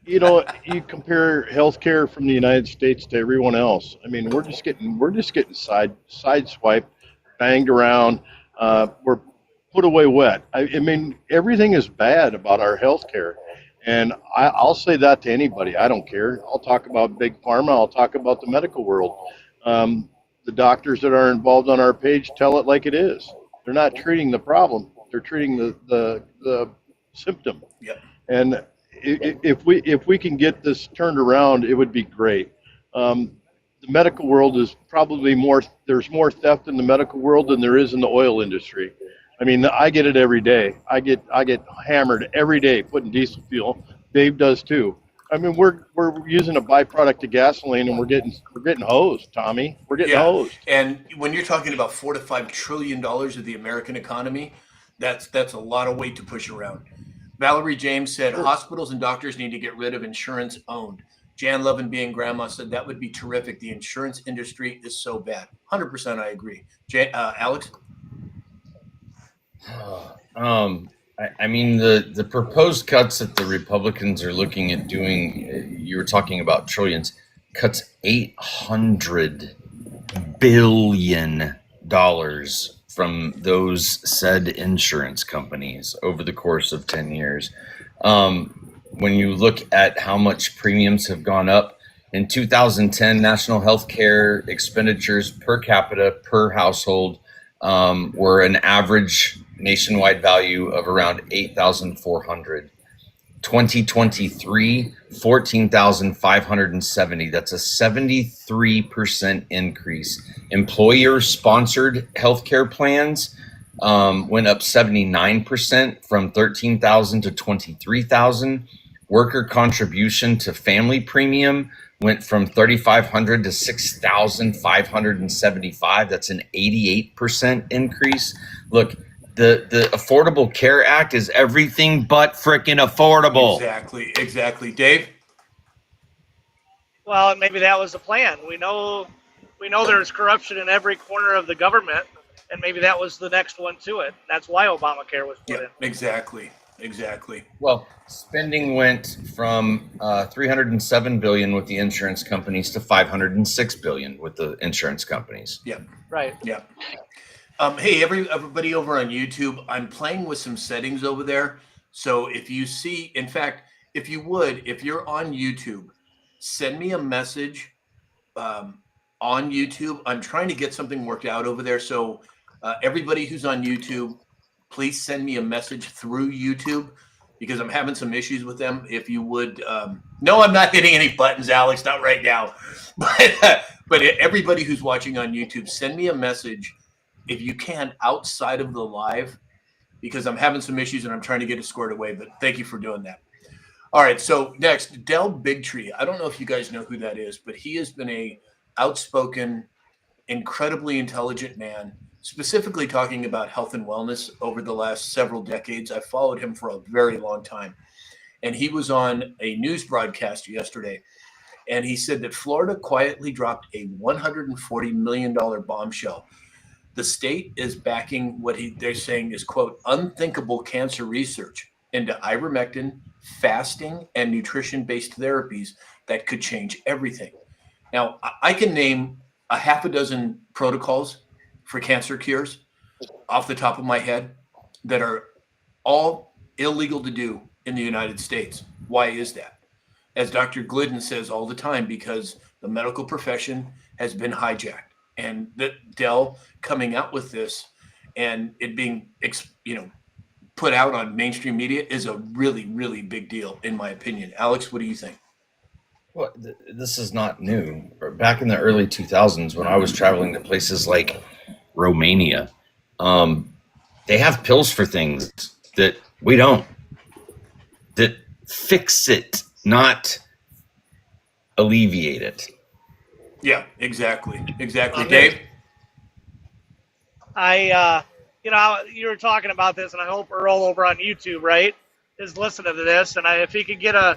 You know, you compare healthcare from the United States to everyone else. I mean, we're just getting sideswiped, banged around. We're put away wet. I mean, everything is bad about our healthcare, and I'll say that to anybody. I don't care. I'll talk about big pharma. I'll talk about the medical world. The doctors that are involved on our page tell it like it is. They're not treating the problem. They're treating the symptom. Yep. And if we can get this turned around, it would be great. The medical world is probably there's more theft in the medical world than there is in the oil industry. I mean, I get it every day. I get hammered every day putting diesel fuel. Dave does too. I mean, we're using a byproduct of gasoline, and we're getting hosed, Tommy. We're getting hosed. And when you're talking about $4 to $5 trillion of the American economy, that's a lot of weight to push around. Valerie James said, hospitals and doctors need to get rid of insurance owned. Jan Lovin, being grandma, said that would be terrific. The insurance industry is so bad. 100% I agree. Alex? I mean, the proposed cuts that the Republicans are looking at doing, you were talking about trillions, cuts $800 billion from those said insurance companies over the course of 10 years. When you look at how much premiums have gone up, in 2010, national health care expenditures per capita per household were an average nationwide value of around $8,400. 2023, $14,570. That's a 73% increase. Employer-sponsored healthcare plans went up 79% from $13,000 to $23,000. Worker contribution to family premium went from $3,500 to $6,575. That's an 88% increase. Look, the Affordable Care Act is everything but freaking affordable. Exactly. Dave? Well, and maybe that was the plan. We know there's corruption in every corner of the government, and maybe that was the next one to it. That's why Obamacare was put in. Exactly. Well, spending went from $307 billion with the insurance companies to $506 billion with the insurance companies. Yeah. Right. Yeah. Hey, everybody over on YouTube, I'm playing with some settings over there. So if you see, in fact, if you're on YouTube, send me a message on YouTube. I'm trying to get something worked out over there. So everybody who's on YouTube, please send me a message through YouTube because I'm having some issues with them. If you would, no, I'm not hitting any buttons, Alex, not right now. But everybody who's watching on YouTube, send me a message if you can outside of the live, because I'm having some issues and I'm trying to get it squared away. But thank you for doing that. All right, so next, Del Bigtree. I don't know if you guys know who that is, but he has been a outspoken, incredibly intelligent man, specifically talking about health and wellness over the last several decades. I followed him for a very long time. And he was on a news broadcast yesterday, and he said that Florida quietly dropped a $140 million bombshell. The state is backing what they're saying is, quote, unthinkable cancer research into ivermectin, fasting, and nutrition-based therapies that could change everything. Now, I can name a half a dozen protocols for cancer cures off the top of my head that are all illegal to do in the United States. Why is that? As Dr. Glidden says all the time, because the medical profession has been hijacked. And that Dell coming out with this and it being, put out on mainstream media is a really, really big deal, in my opinion. Alex, what do you think? Well, this is not new. Back in the early 2000s, when I was traveling to places like Romania, they have pills for things that we don't, that fix it, not alleviate it. Yeah, exactly. Dave? You were talking about this, and I hope Earl over on YouTube, right, is listening to this. And if he could get a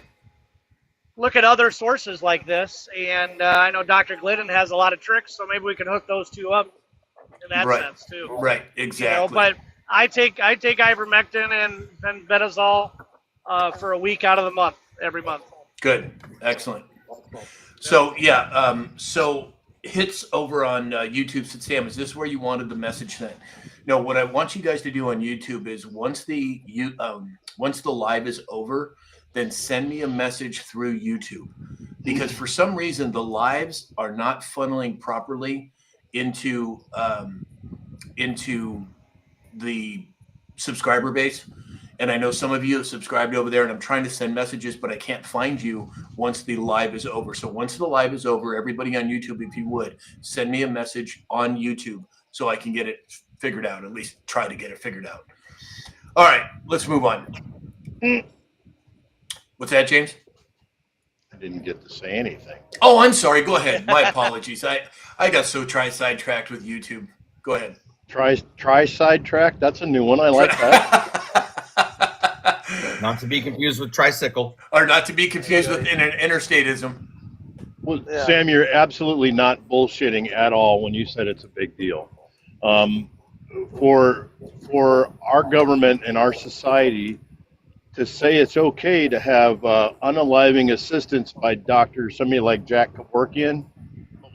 look at other sources like this, and I know Dr. Glidden has a lot of tricks, so maybe we can hook those two up in that sense too. Right, exactly. But I take ivermectin and benazole for a week out of the month, every month. Good, excellent. So so hits over on YouTube said, Sam, is this where you wanted the message sent? No, what I want you guys to do on YouTube is once the live is over, then send me a message through YouTube, because for some reason the lives are not funneling properly into the subscriber base. And I know some of you have subscribed over there, and I'm trying to send messages, but I can't find you once the live is over. So once the live is over, everybody on YouTube, if you would, send me a message on YouTube so I can get it figured out, at least try to get it figured out. All right, let's move on. What's that, James? I didn't get to say anything. Oh, I'm sorry. Go ahead. My apologies. I got so sidetracked with YouTube. Go ahead. Try sidetrack. That's a new one. I like that. Not to be confused with tricycle. Or not to be confused with interstatism. Well, yeah. Sam, you're absolutely not bullshitting at all when you said it's a big deal. For our government and our society to say it's okay to have unaliving assistance by doctors, somebody like Jack Kevorkian,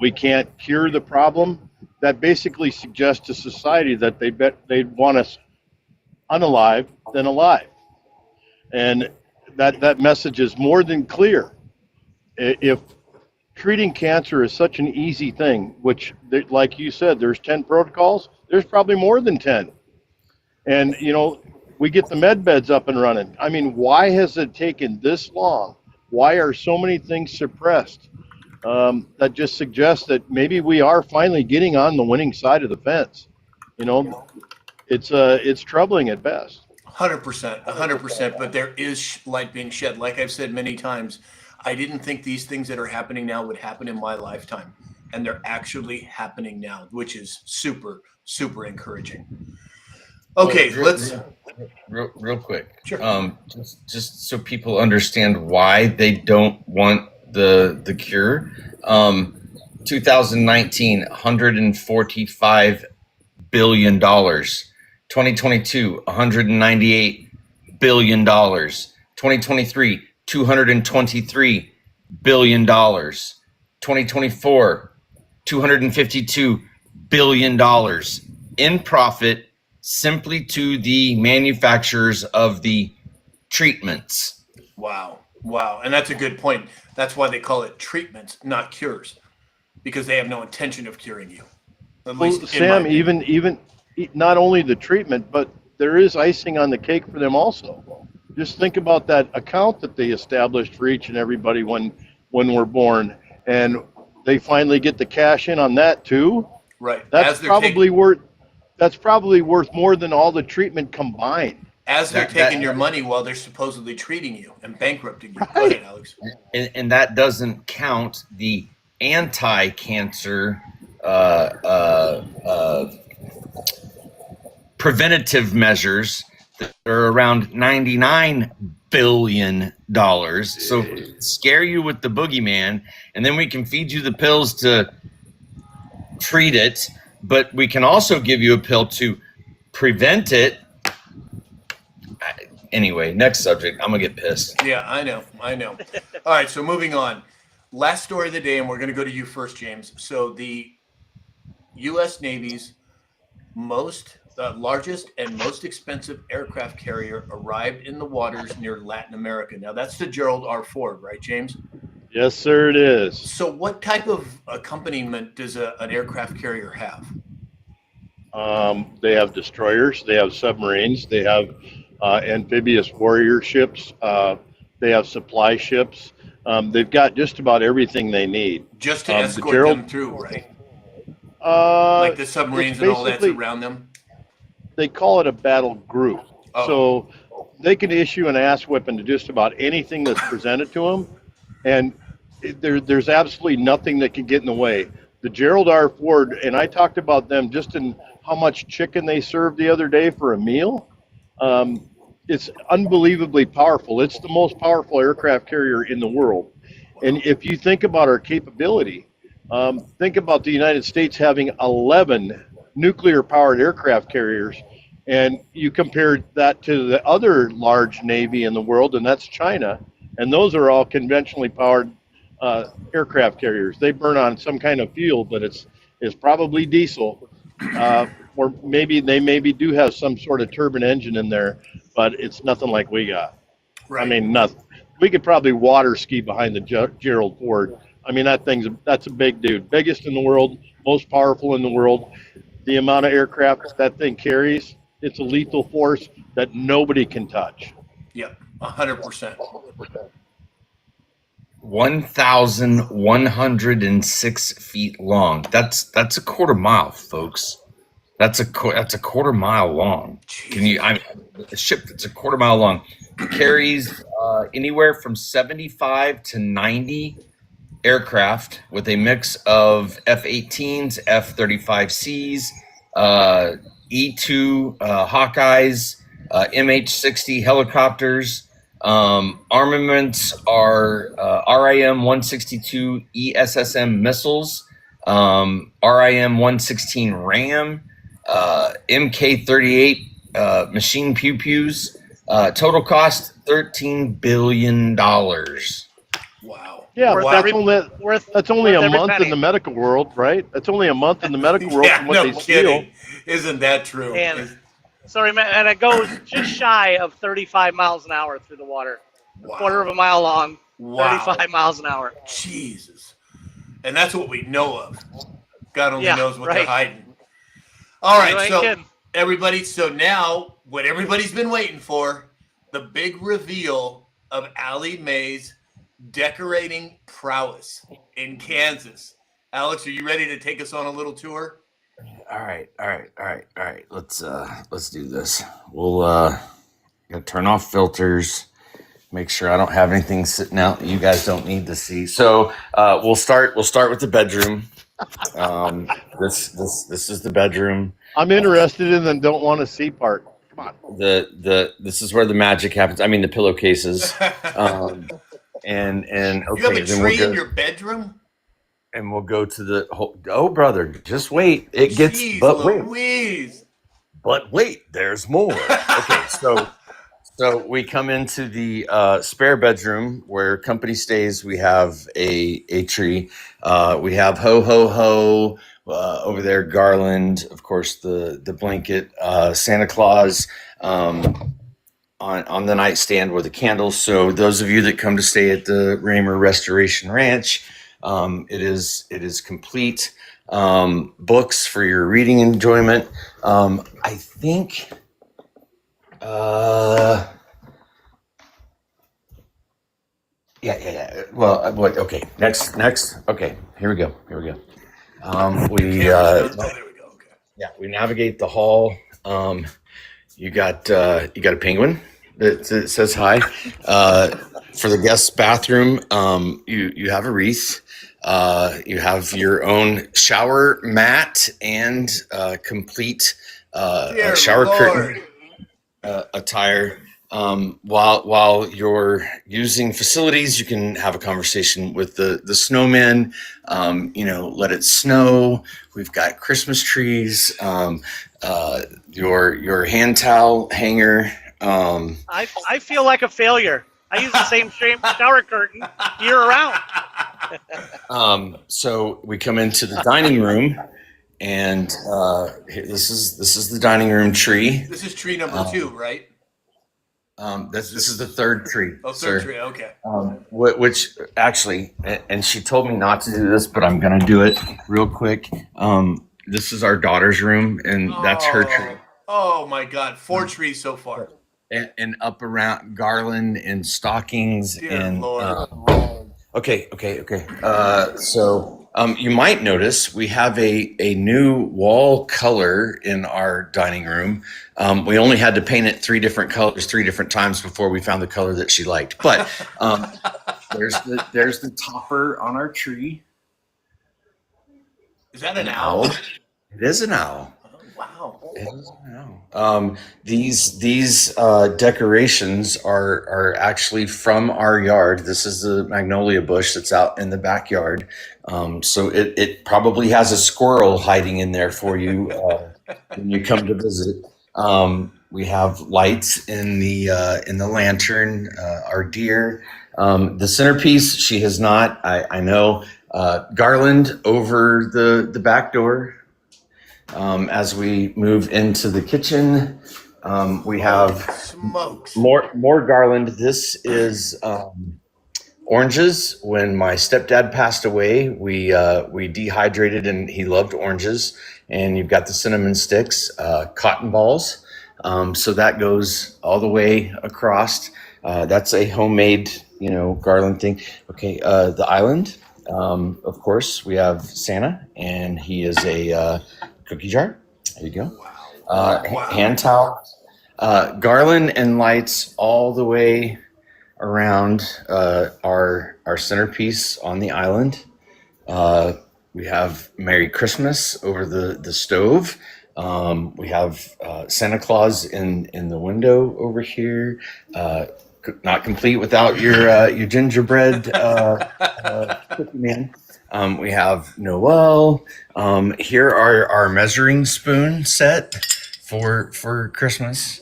we can't cure the problem. That basically suggests to society that they'd want us unalive than alive. And that message is more than clear. If treating cancer is such an easy thing, which, like you said, there's 10 protocols, there's probably more than 10. And, we get the med beds up and running. I mean, why has it taken this long? Why are so many things suppressed? That just suggests that maybe we are finally getting on the winning side of the fence. It's troubling at best. 100%, but there is light being shed. Like I've said many times, I didn't think these things that are happening now would happen in my lifetime, and they're actually happening now, which is super, super encouraging. Okay, let's real quick. Sure. Just so people understand why they don't want the cure. 2019, $145 billion. 2022, $198 billion. 2023, $223 billion. 2024, $252 billion in profit simply to the manufacturers of the treatments. Wow. And that's a good point. That's why they call it treatments, not cures, because they have no intention of curing you. At least Sam, even not only the treatment, but there is icing on the cake for them also. Just think about that account that they established for each and everybody when we're born, and they finally get the cash in on that too. Right. That's probably worth more than all the treatment combined. As they're taking your money while they're supposedly treating you and bankrupting you. Go ahead, Alex. And that doesn't count the anti-cancer preventative measures that are around $99 billion. So scare you with the boogeyman, and then we can feed you the pills to treat it, but we can also give you a pill to prevent it. Anyway, next subject. I'm gonna get pissed. Yeah, I know. All right, so moving on. Last story of the day, and we're going to go to you first, James. So the U.S. Navy's largest and most expensive aircraft carrier arrived in the waters near Latin America. Now, that's the Gerald R. Ford, right, James? Yes, sir, it is. So what type of accompaniment does an aircraft carrier have? They have destroyers, they have submarines, they have amphibious warrior ships, they have supply ships. They've got just about everything they need. Just to escort them through, right? Like the submarines and all that's around them? They call it a battle group. Oh. So they can issue an ass whipping to just about anything that's presented to them. And there's absolutely nothing that can get in the way. The Gerald R. Ford, and I talked about them just in how much chicken they served the other day for a meal. It's unbelievably powerful. It's the most powerful aircraft carrier in the world. And if you think about our capability, think about the United States having 11 nuclear-powered aircraft carriers, and you compare that to the other large navy in the world, and that's China, and those are all conventionally powered aircraft carriers. They burn on some kind of fuel, but it's probably diesel, or maybe they do have some sort of turbine engine in there, but it's nothing like we got. Right. I mean, nothing. We could probably water ski behind the Gerald Ford. I mean, that's a big dude, biggest in the world, most powerful in the world. The amount of aircraft that thing carries, it's a lethal force that nobody can touch. Yep, 100%. 1,106 feet long. That's a quarter mile, folks. That's a quarter mile long. A ship that's a quarter mile long carries anywhere from 75 to 90 aircraft with a mix of F-18s, F-35Cs, E-2 Hawkeyes, MH-60 helicopters. Armaments are RIM-162 ESSM missiles, RIM-116 RAM, MK-38 machine pew-pews. Total cost $13 billion. Wow. Yeah, Worth that's only a month penny. in the medical world, right? That's only a month in the medical world Yeah, from what no they kidding. steal. Isn't that true? And it goes just shy of 35 miles an hour through the water. Wow. A quarter of a mile long, Wow. 35 miles an hour. Jesus. And that's what we know of. God only knows what right. they're hiding. All right, You ain't so kidding. everybody, so now what everybody's been waiting for, the big reveal of Allie Mae's decorating prowess in Kansas. Alex, are you ready to take us on a little tour? All right. Let's do this. We'll gotta turn off filters. Make sure I don't have anything sitting out that you guys don't need to see. So we'll start with the bedroom. This is the bedroom. I'm interested in the don't want to see part. Come on. This is where the magic happens. I mean the pillowcases. And okay, you have a then tree in your bedroom? And we'll go to the whole, oh brother, just wait. It gets Jeez, but Louise. wait, there's more. Okay, so we come into the spare bedroom where company stays. We have a tree. We have ho ho ho over there, garland, of course, the blanket, Santa Claus on the nightstand with the candles. So those of you that come to stay at the Raymer Restoration Ranch, it is complete. Books for your reading enjoyment. I think. Yeah. Well, okay. Next. Okay. Here we go. There we go. Okay. Yeah, we navigate the hall. You got a penguin that says hi. For the guest bathroom, you have a wreath. You have your own shower mat and complete Dear shower Lord. curtain attire. While you're using facilities, you can have a conversation with the snowmen. Let it snow. We've got Christmas trees. Your hand towel hanger. I feel like a failure. I use the same shower curtain year round. So we come into the dining room, and this is the dining room tree. This is tree number 2, right? This is the third tree. Oh, third tree. Okay. Which actually, and she told me not to do this, but I'm gonna do it real quick. This is our daughter's room, and that's her tree. Oh my God, 4 trees so far. And up around garland and stockings. Dear and Lord. Okay. So you might notice we have a new wall color in our dining room. We only had to paint it 3 different colors 3 different times before we found the color that she liked. But there's the topper on our tree. Is that an owl? It is an owl. Wow. It is an owl. These decorations are actually from our yard. This is the magnolia bush that's out in the backyard. So it probably has a squirrel hiding in there for you when you come to visit. We have lights in the lantern. Our deer. The centerpiece, she has not. I know. Garland over the back door. As we move into the kitchen, we have more garland. This is oranges. When my stepdad passed away, we dehydrated, and he loved oranges. And you've got the cinnamon sticks, cotton balls. So that goes all the way across. That's a homemade, garland thing. Okay, the island. Of course, we have Santa, and he is a cookie jar. There you go. Hand towel, garland and lights all the way around our centerpiece on the island. We have Merry Christmas over the stove. We have Santa Claus in the window over here. Not complete without your gingerbread cookie man. We have Noel. Here are our measuring spoon set for Christmas.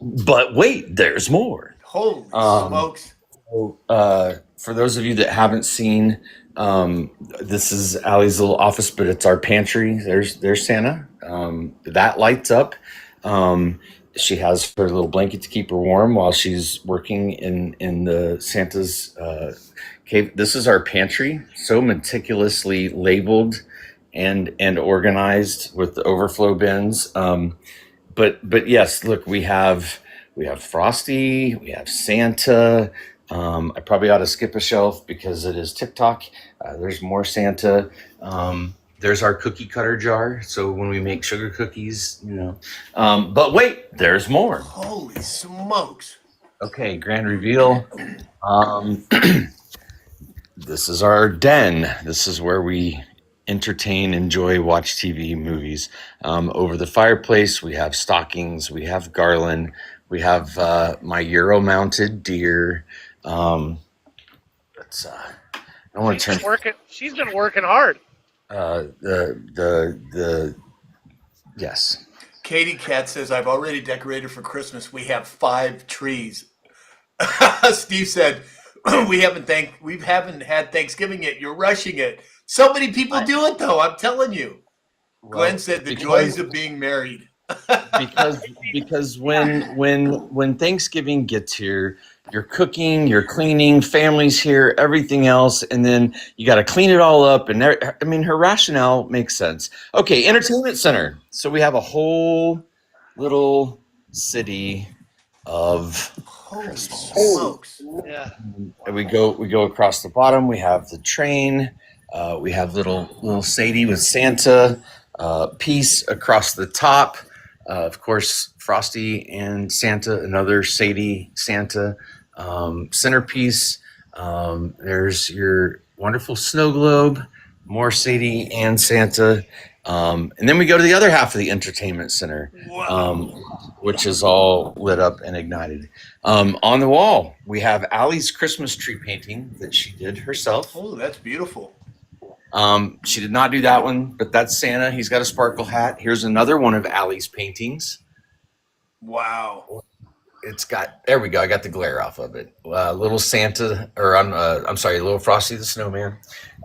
But wait, there's more. Holy smokes. For those of you that haven't seen, this is Allie's little office, but it's our pantry. There's Santa. That lights up. She has her little blanket to keep her warm while she's working in the Santa's cave. This is our pantry, so meticulously labeled and organized with the overflow bins. But yes, look, we have Frosty, we have Santa. I probably ought to skip a shelf because it is TikTok. There's more Santa. There's our cookie cutter jar. So when we make sugar cookies, but wait, there's more. Holy smokes. Okay, grand reveal. This is our den. This is where we entertain, enjoy, watch TV, movies. Over the fireplace, we have stockings, we have garland, we have my Euro-mounted deer. I want to turn. She's been working hard. Yes. Katie Cat says, I've already decorated for Christmas. We have 5 trees. Steve said, we haven't had Thanksgiving yet. You're rushing it. So many people do it though. I'm telling you. Well, Glenn said the joys of being married. because when Thanksgiving gets here, you're cooking, you're cleaning, family's here, everything else, and then you got to clean it all up. And her rationale makes sense. Okay, entertainment center. So we have a whole little city of Christmas. Smokes. Yeah. And we go across the bottom. We have the train. We have little Sadie with Santa. Piece across the top. Of course, Frosty and Santa, another Sadie, Santa. Centerpiece. There's your wonderful snow globe, more Sadie and Santa. And then we go to the other half of the entertainment center, which is all lit up and ignited. On the wall, we have Allie's Christmas tree painting that she did herself. Oh, that's beautiful. She did not do that one, but that's Santa. He's got a sparkle hat. Here's another one of Allie's paintings. Wow. It's got, there we go. I got the glare off of it. Little Santa, or I'm sorry, Little Frosty the Snowman.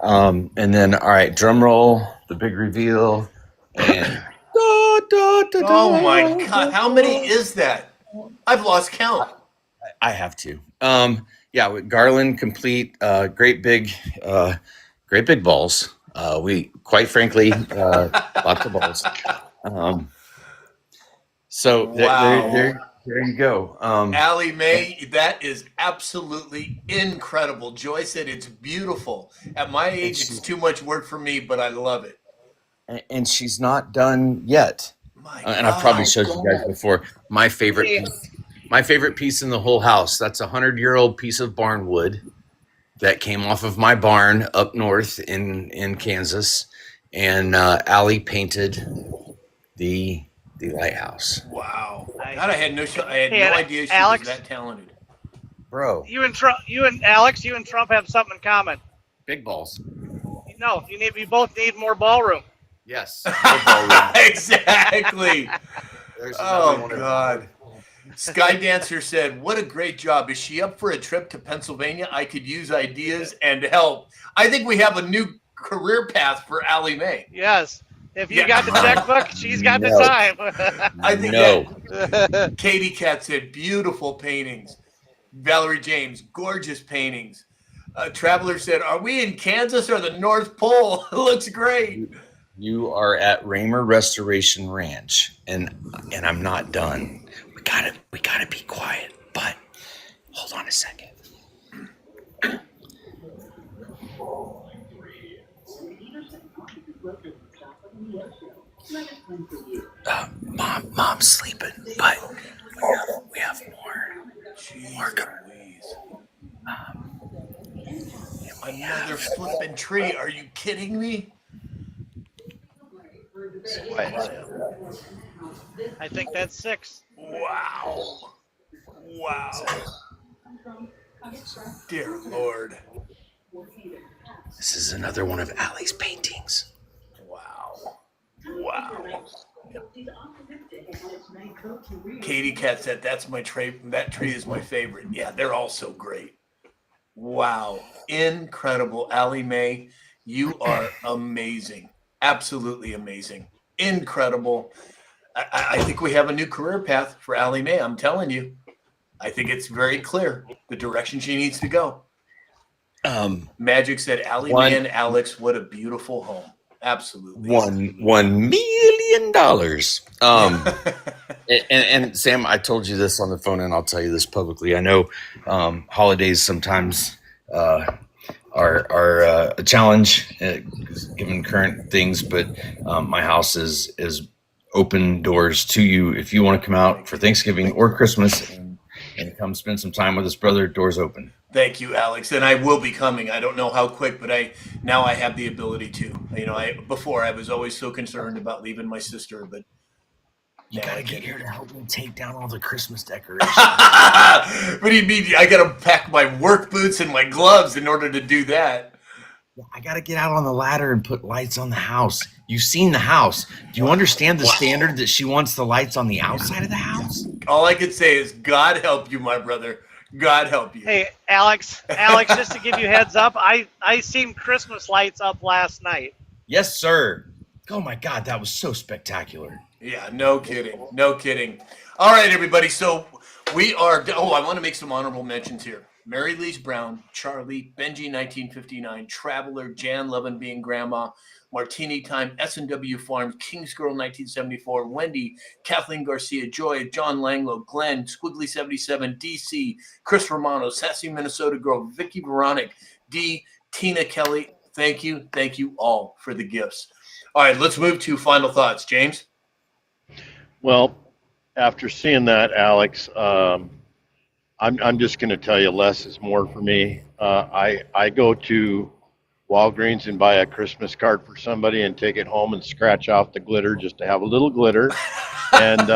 And then, all right, drum roll, the big reveal. And oh my God, how many is that? I've lost count. I have to. Yeah, with Garland complete, great big balls. We, quite frankly, lots of balls. So wow. There you go. Allie Mae, that is absolutely incredible. Joy said it's beautiful. At my age, it's too much work for me, but I love it. And she's not done yet. And I've probably showed you guys before. My favorite piece in the whole house. That's a 100-year-old piece of barnwood that came off of my barn up north in Kansas, and Allie painted the lighthouse. Wow! God, I had no idea she was that talented. Bro, you and Alex, you and Trump have something in common. Big balls. No, you both need more ballroom. Yes. Ballroom. Exactly. Oh God. Sky Dancer said, "What a great job! Is she up for a trip to Pennsylvania? I could use ideas and help. I think we have a new career path for Allie Mae." Yes. If you got the checkbook, she's got the time. I think Katie Cat said, beautiful paintings. Valerie James, gorgeous paintings. Traveler said, are we in Kansas or the North Pole? It looks great. You are at Raymer Restoration Ranch, and I'm not done. We gotta be quiet, but hold on a second. Mom's sleeping, but we have more coming. Another flipping tree. Are you kidding me? I think that's 6. Wow. Dear Lord. This is another one of Allie's paintings. Wow. Katie Cat said, that's my tree. That tree is my favorite. Yeah, they're all so great. Wow. Incredible. Allie Mae, you are amazing. Absolutely amazing. Incredible. I think we have a new career path for Allie Mae. I'm telling you. I think it's very clear the direction she needs to go. Magic said, Allie Mae and Alex, what a beautiful home. Absolutely. $1 million. And Sam, I told you this on the phone, and I'll tell you this publicly. I know holidays sometimes are a challenge given current things, but my house is open doors to you if you want to come out for Thanksgiving or Christmas and come spend some time with us, brother. Doors open. Thank you, Alex. And I will be coming. I don't know how quick, but now I have the ability to. Before I was always so concerned about leaving my sister, but you gotta get here to help me take down all the Christmas decorations. What do you mean? I gotta pack my work boots and my gloves in order to do that. I gotta get out on the ladder and put lights on the house. You've seen the house. Do you understand the standard that she wants the lights on the outside of the house? All I can say is, God help you, my brother. God help you. Hey, Alex, just to give you heads up, I seen Christmas lights up last night. Yes, sir. Oh my God, that was so spectacular. Yeah, no kidding. All right, everybody. So we are. I want to make some honorable mentions here. Mary Louise Brown, Charlie, Benji 1959, Traveler, Jan Levin being Grandma, Martini Time, S&W Farms, King's Girl 1974, Wendy, Kathleen Garcia, Joy, John Langlo, Glenn, Squiggly 77, DC, Chris Romano, Sassy Minnesota Girl, Vicky Veronic, D, Tina Kelly. Thank you all for the gifts. All right, let's move to final thoughts. James? Well, after seeing that, Alex, I'm just going to tell you less is more for me. I go to Walgreens and buy a Christmas card for somebody and take it home and scratch off the glitter just to have a little glitter. And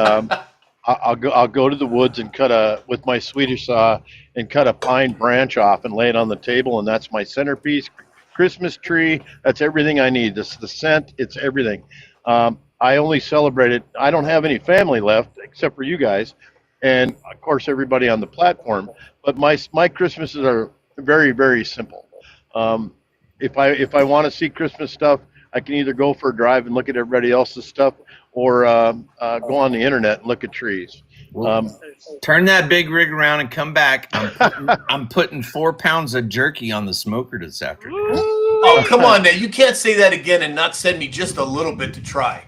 I'll go to the woods and with my Swedish saw and cut a pine branch off and lay it on the table, and that's my centerpiece. Christmas tree. That's everything I need. This the scent. It's everything. I only celebrate it. I don't have any family left except for you guys, and of course everybody on the platform. But my Christmases are very, very simple. If I want to see Christmas stuff, I can either go for a drive and look at everybody else's stuff, or go on the internet and look at trees. Turn that big rig around and come back. I'm putting 4 pounds of jerky on the smoker this afternoon. Oh, come on now. You can't say that again and not send me just a little bit to try.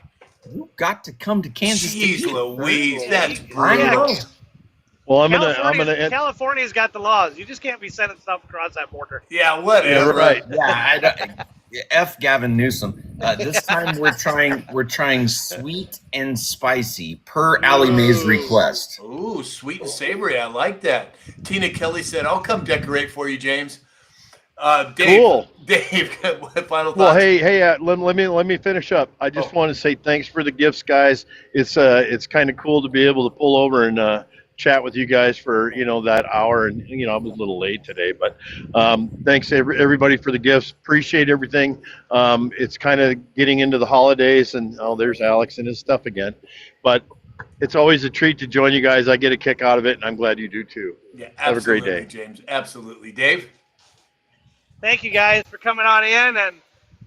You got to come to Kansas City. Jeez Louise, that's I know. brutal. Well, I'm gonna. California's got the laws. You just can't be sending stuff across that border. Yeah, whatever. Yeah, right. Yeah, F Gavin Newsom. This time we're trying sweet and spicy per Allie Mae's request. Ooh, sweet and savory. I like that. Tina Kelly said, "I'll come decorate for you, James." Dave, Cool. Dave, final thoughts? Well, hey, let me finish up. I just want to say thanks for the gifts, guys. It's kind of cool to be able to pull over and chat with you guys for that hour, and I was a little late today, but thanks to everybody for the gifts. Appreciate everything. It's kind of getting into the holidays, and there's Alex and his stuff again, but it's always a treat to join you guys. I get a kick out of it, and I'm glad you do too. Yeah, absolutely, have a great day, James. Absolutely, Dave. Thank you guys for coming on in, and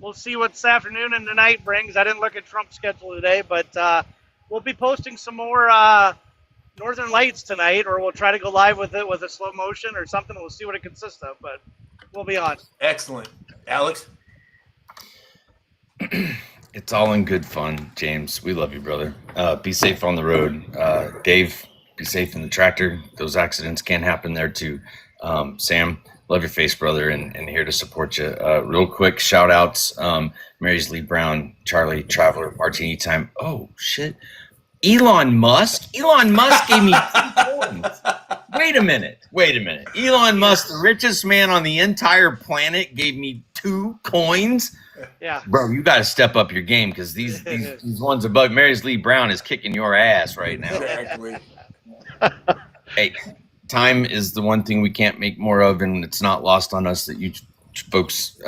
we'll see what this afternoon and tonight brings. I didn't look at Trump's schedule today, but we'll be posting some more Northern Lights tonight, or we'll try to go live with it with a slow motion or something. We'll see what it consists of, but we'll be on. Excellent. Alex? It's all in good fun, James. We love you, brother. Be safe on the road. Dave, be safe in the tractor. Those accidents can happen there too. Sam, love your face, brother, and here to support you. Real quick, shout outs. Mary's Lee Brown, Charlie, Traveler, Martini Time. Oh, shit. Elon Musk gave me 2 coins. Wait a minute. Elon Musk, the richest man on the entire planet, gave me 2 coins. Yeah, bro, you got to step up your game, because these ones above Mary's Lee Brown is kicking your ass right now. Exactly. Hey, time is the one thing we can't make more of, and it's not lost on us that you folks,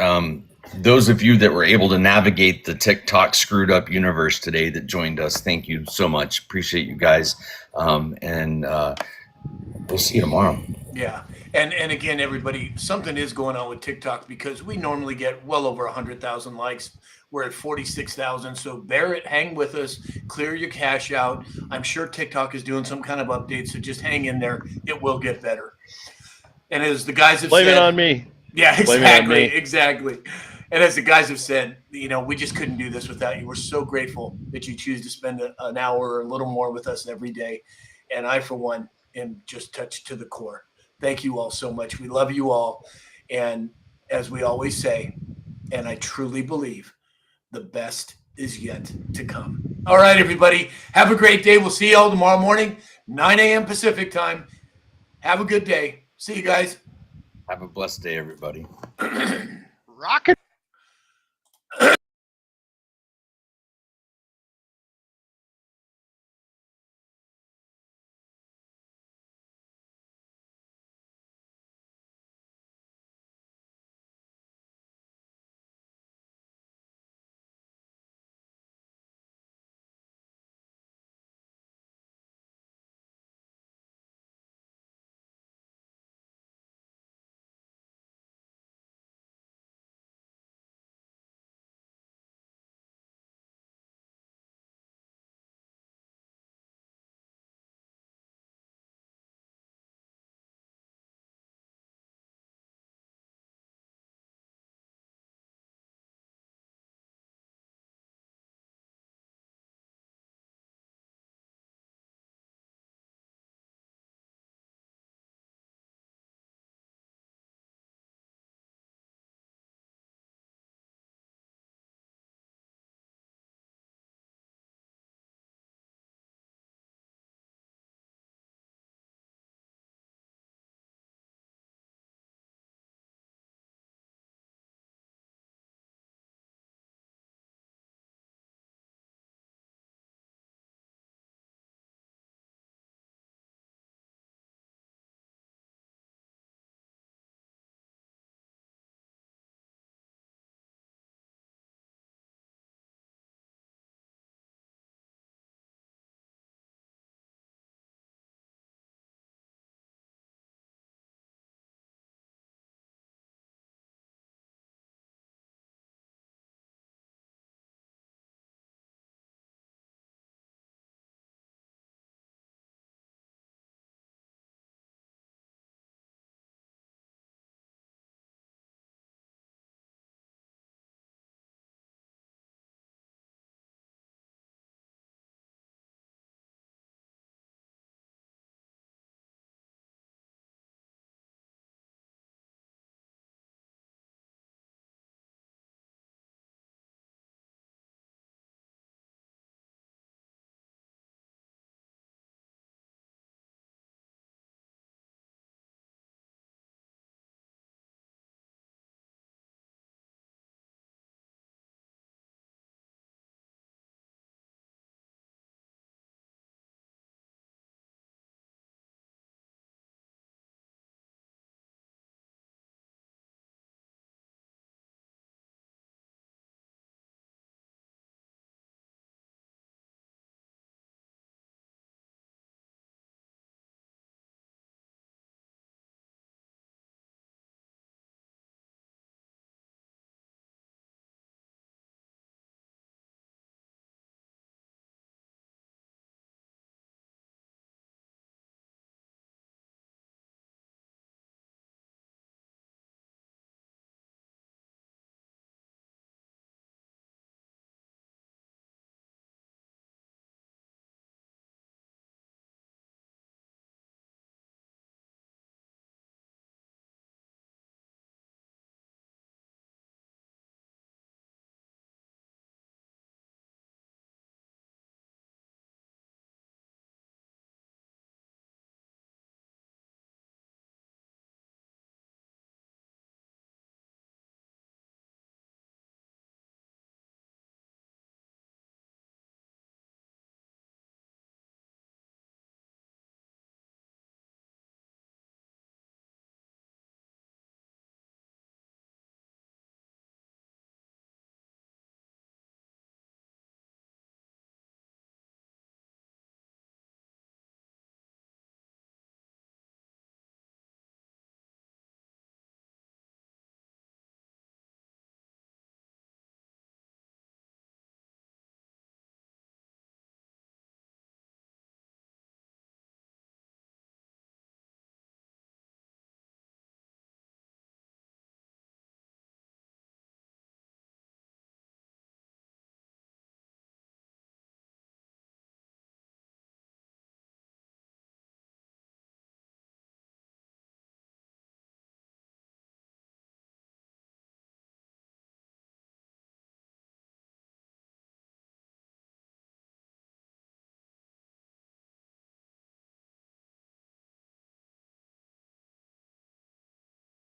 those of you that were able to navigate the TikTok screwed up universe today that joined us, thank you so much. Appreciate you guys. And we'll see you tomorrow. Yeah. And again, everybody, something is going on with TikTok, because we normally get well over 100,000 likes. We're at 46,000. So bear it, hang with us, clear your cache out. I'm sure TikTok is doing some kind of update, so just hang in there. It will get better. And as the guys have Blame said, it on me. Yeah, Blame it on me. exactly. And as the guys have said, we just couldn't do this without you. We're so grateful that you choose to spend an hour or a little more with us every day. And I, for one, am just touched to the core. Thank you all so much. We love you all. And as we always say, and I truly believe, the best is yet to come. All right, everybody. Have a great day. We'll see you all tomorrow morning, 9 a.m. Pacific time. Have a good day. See you guys. Have a blessed day, everybody. Rocket.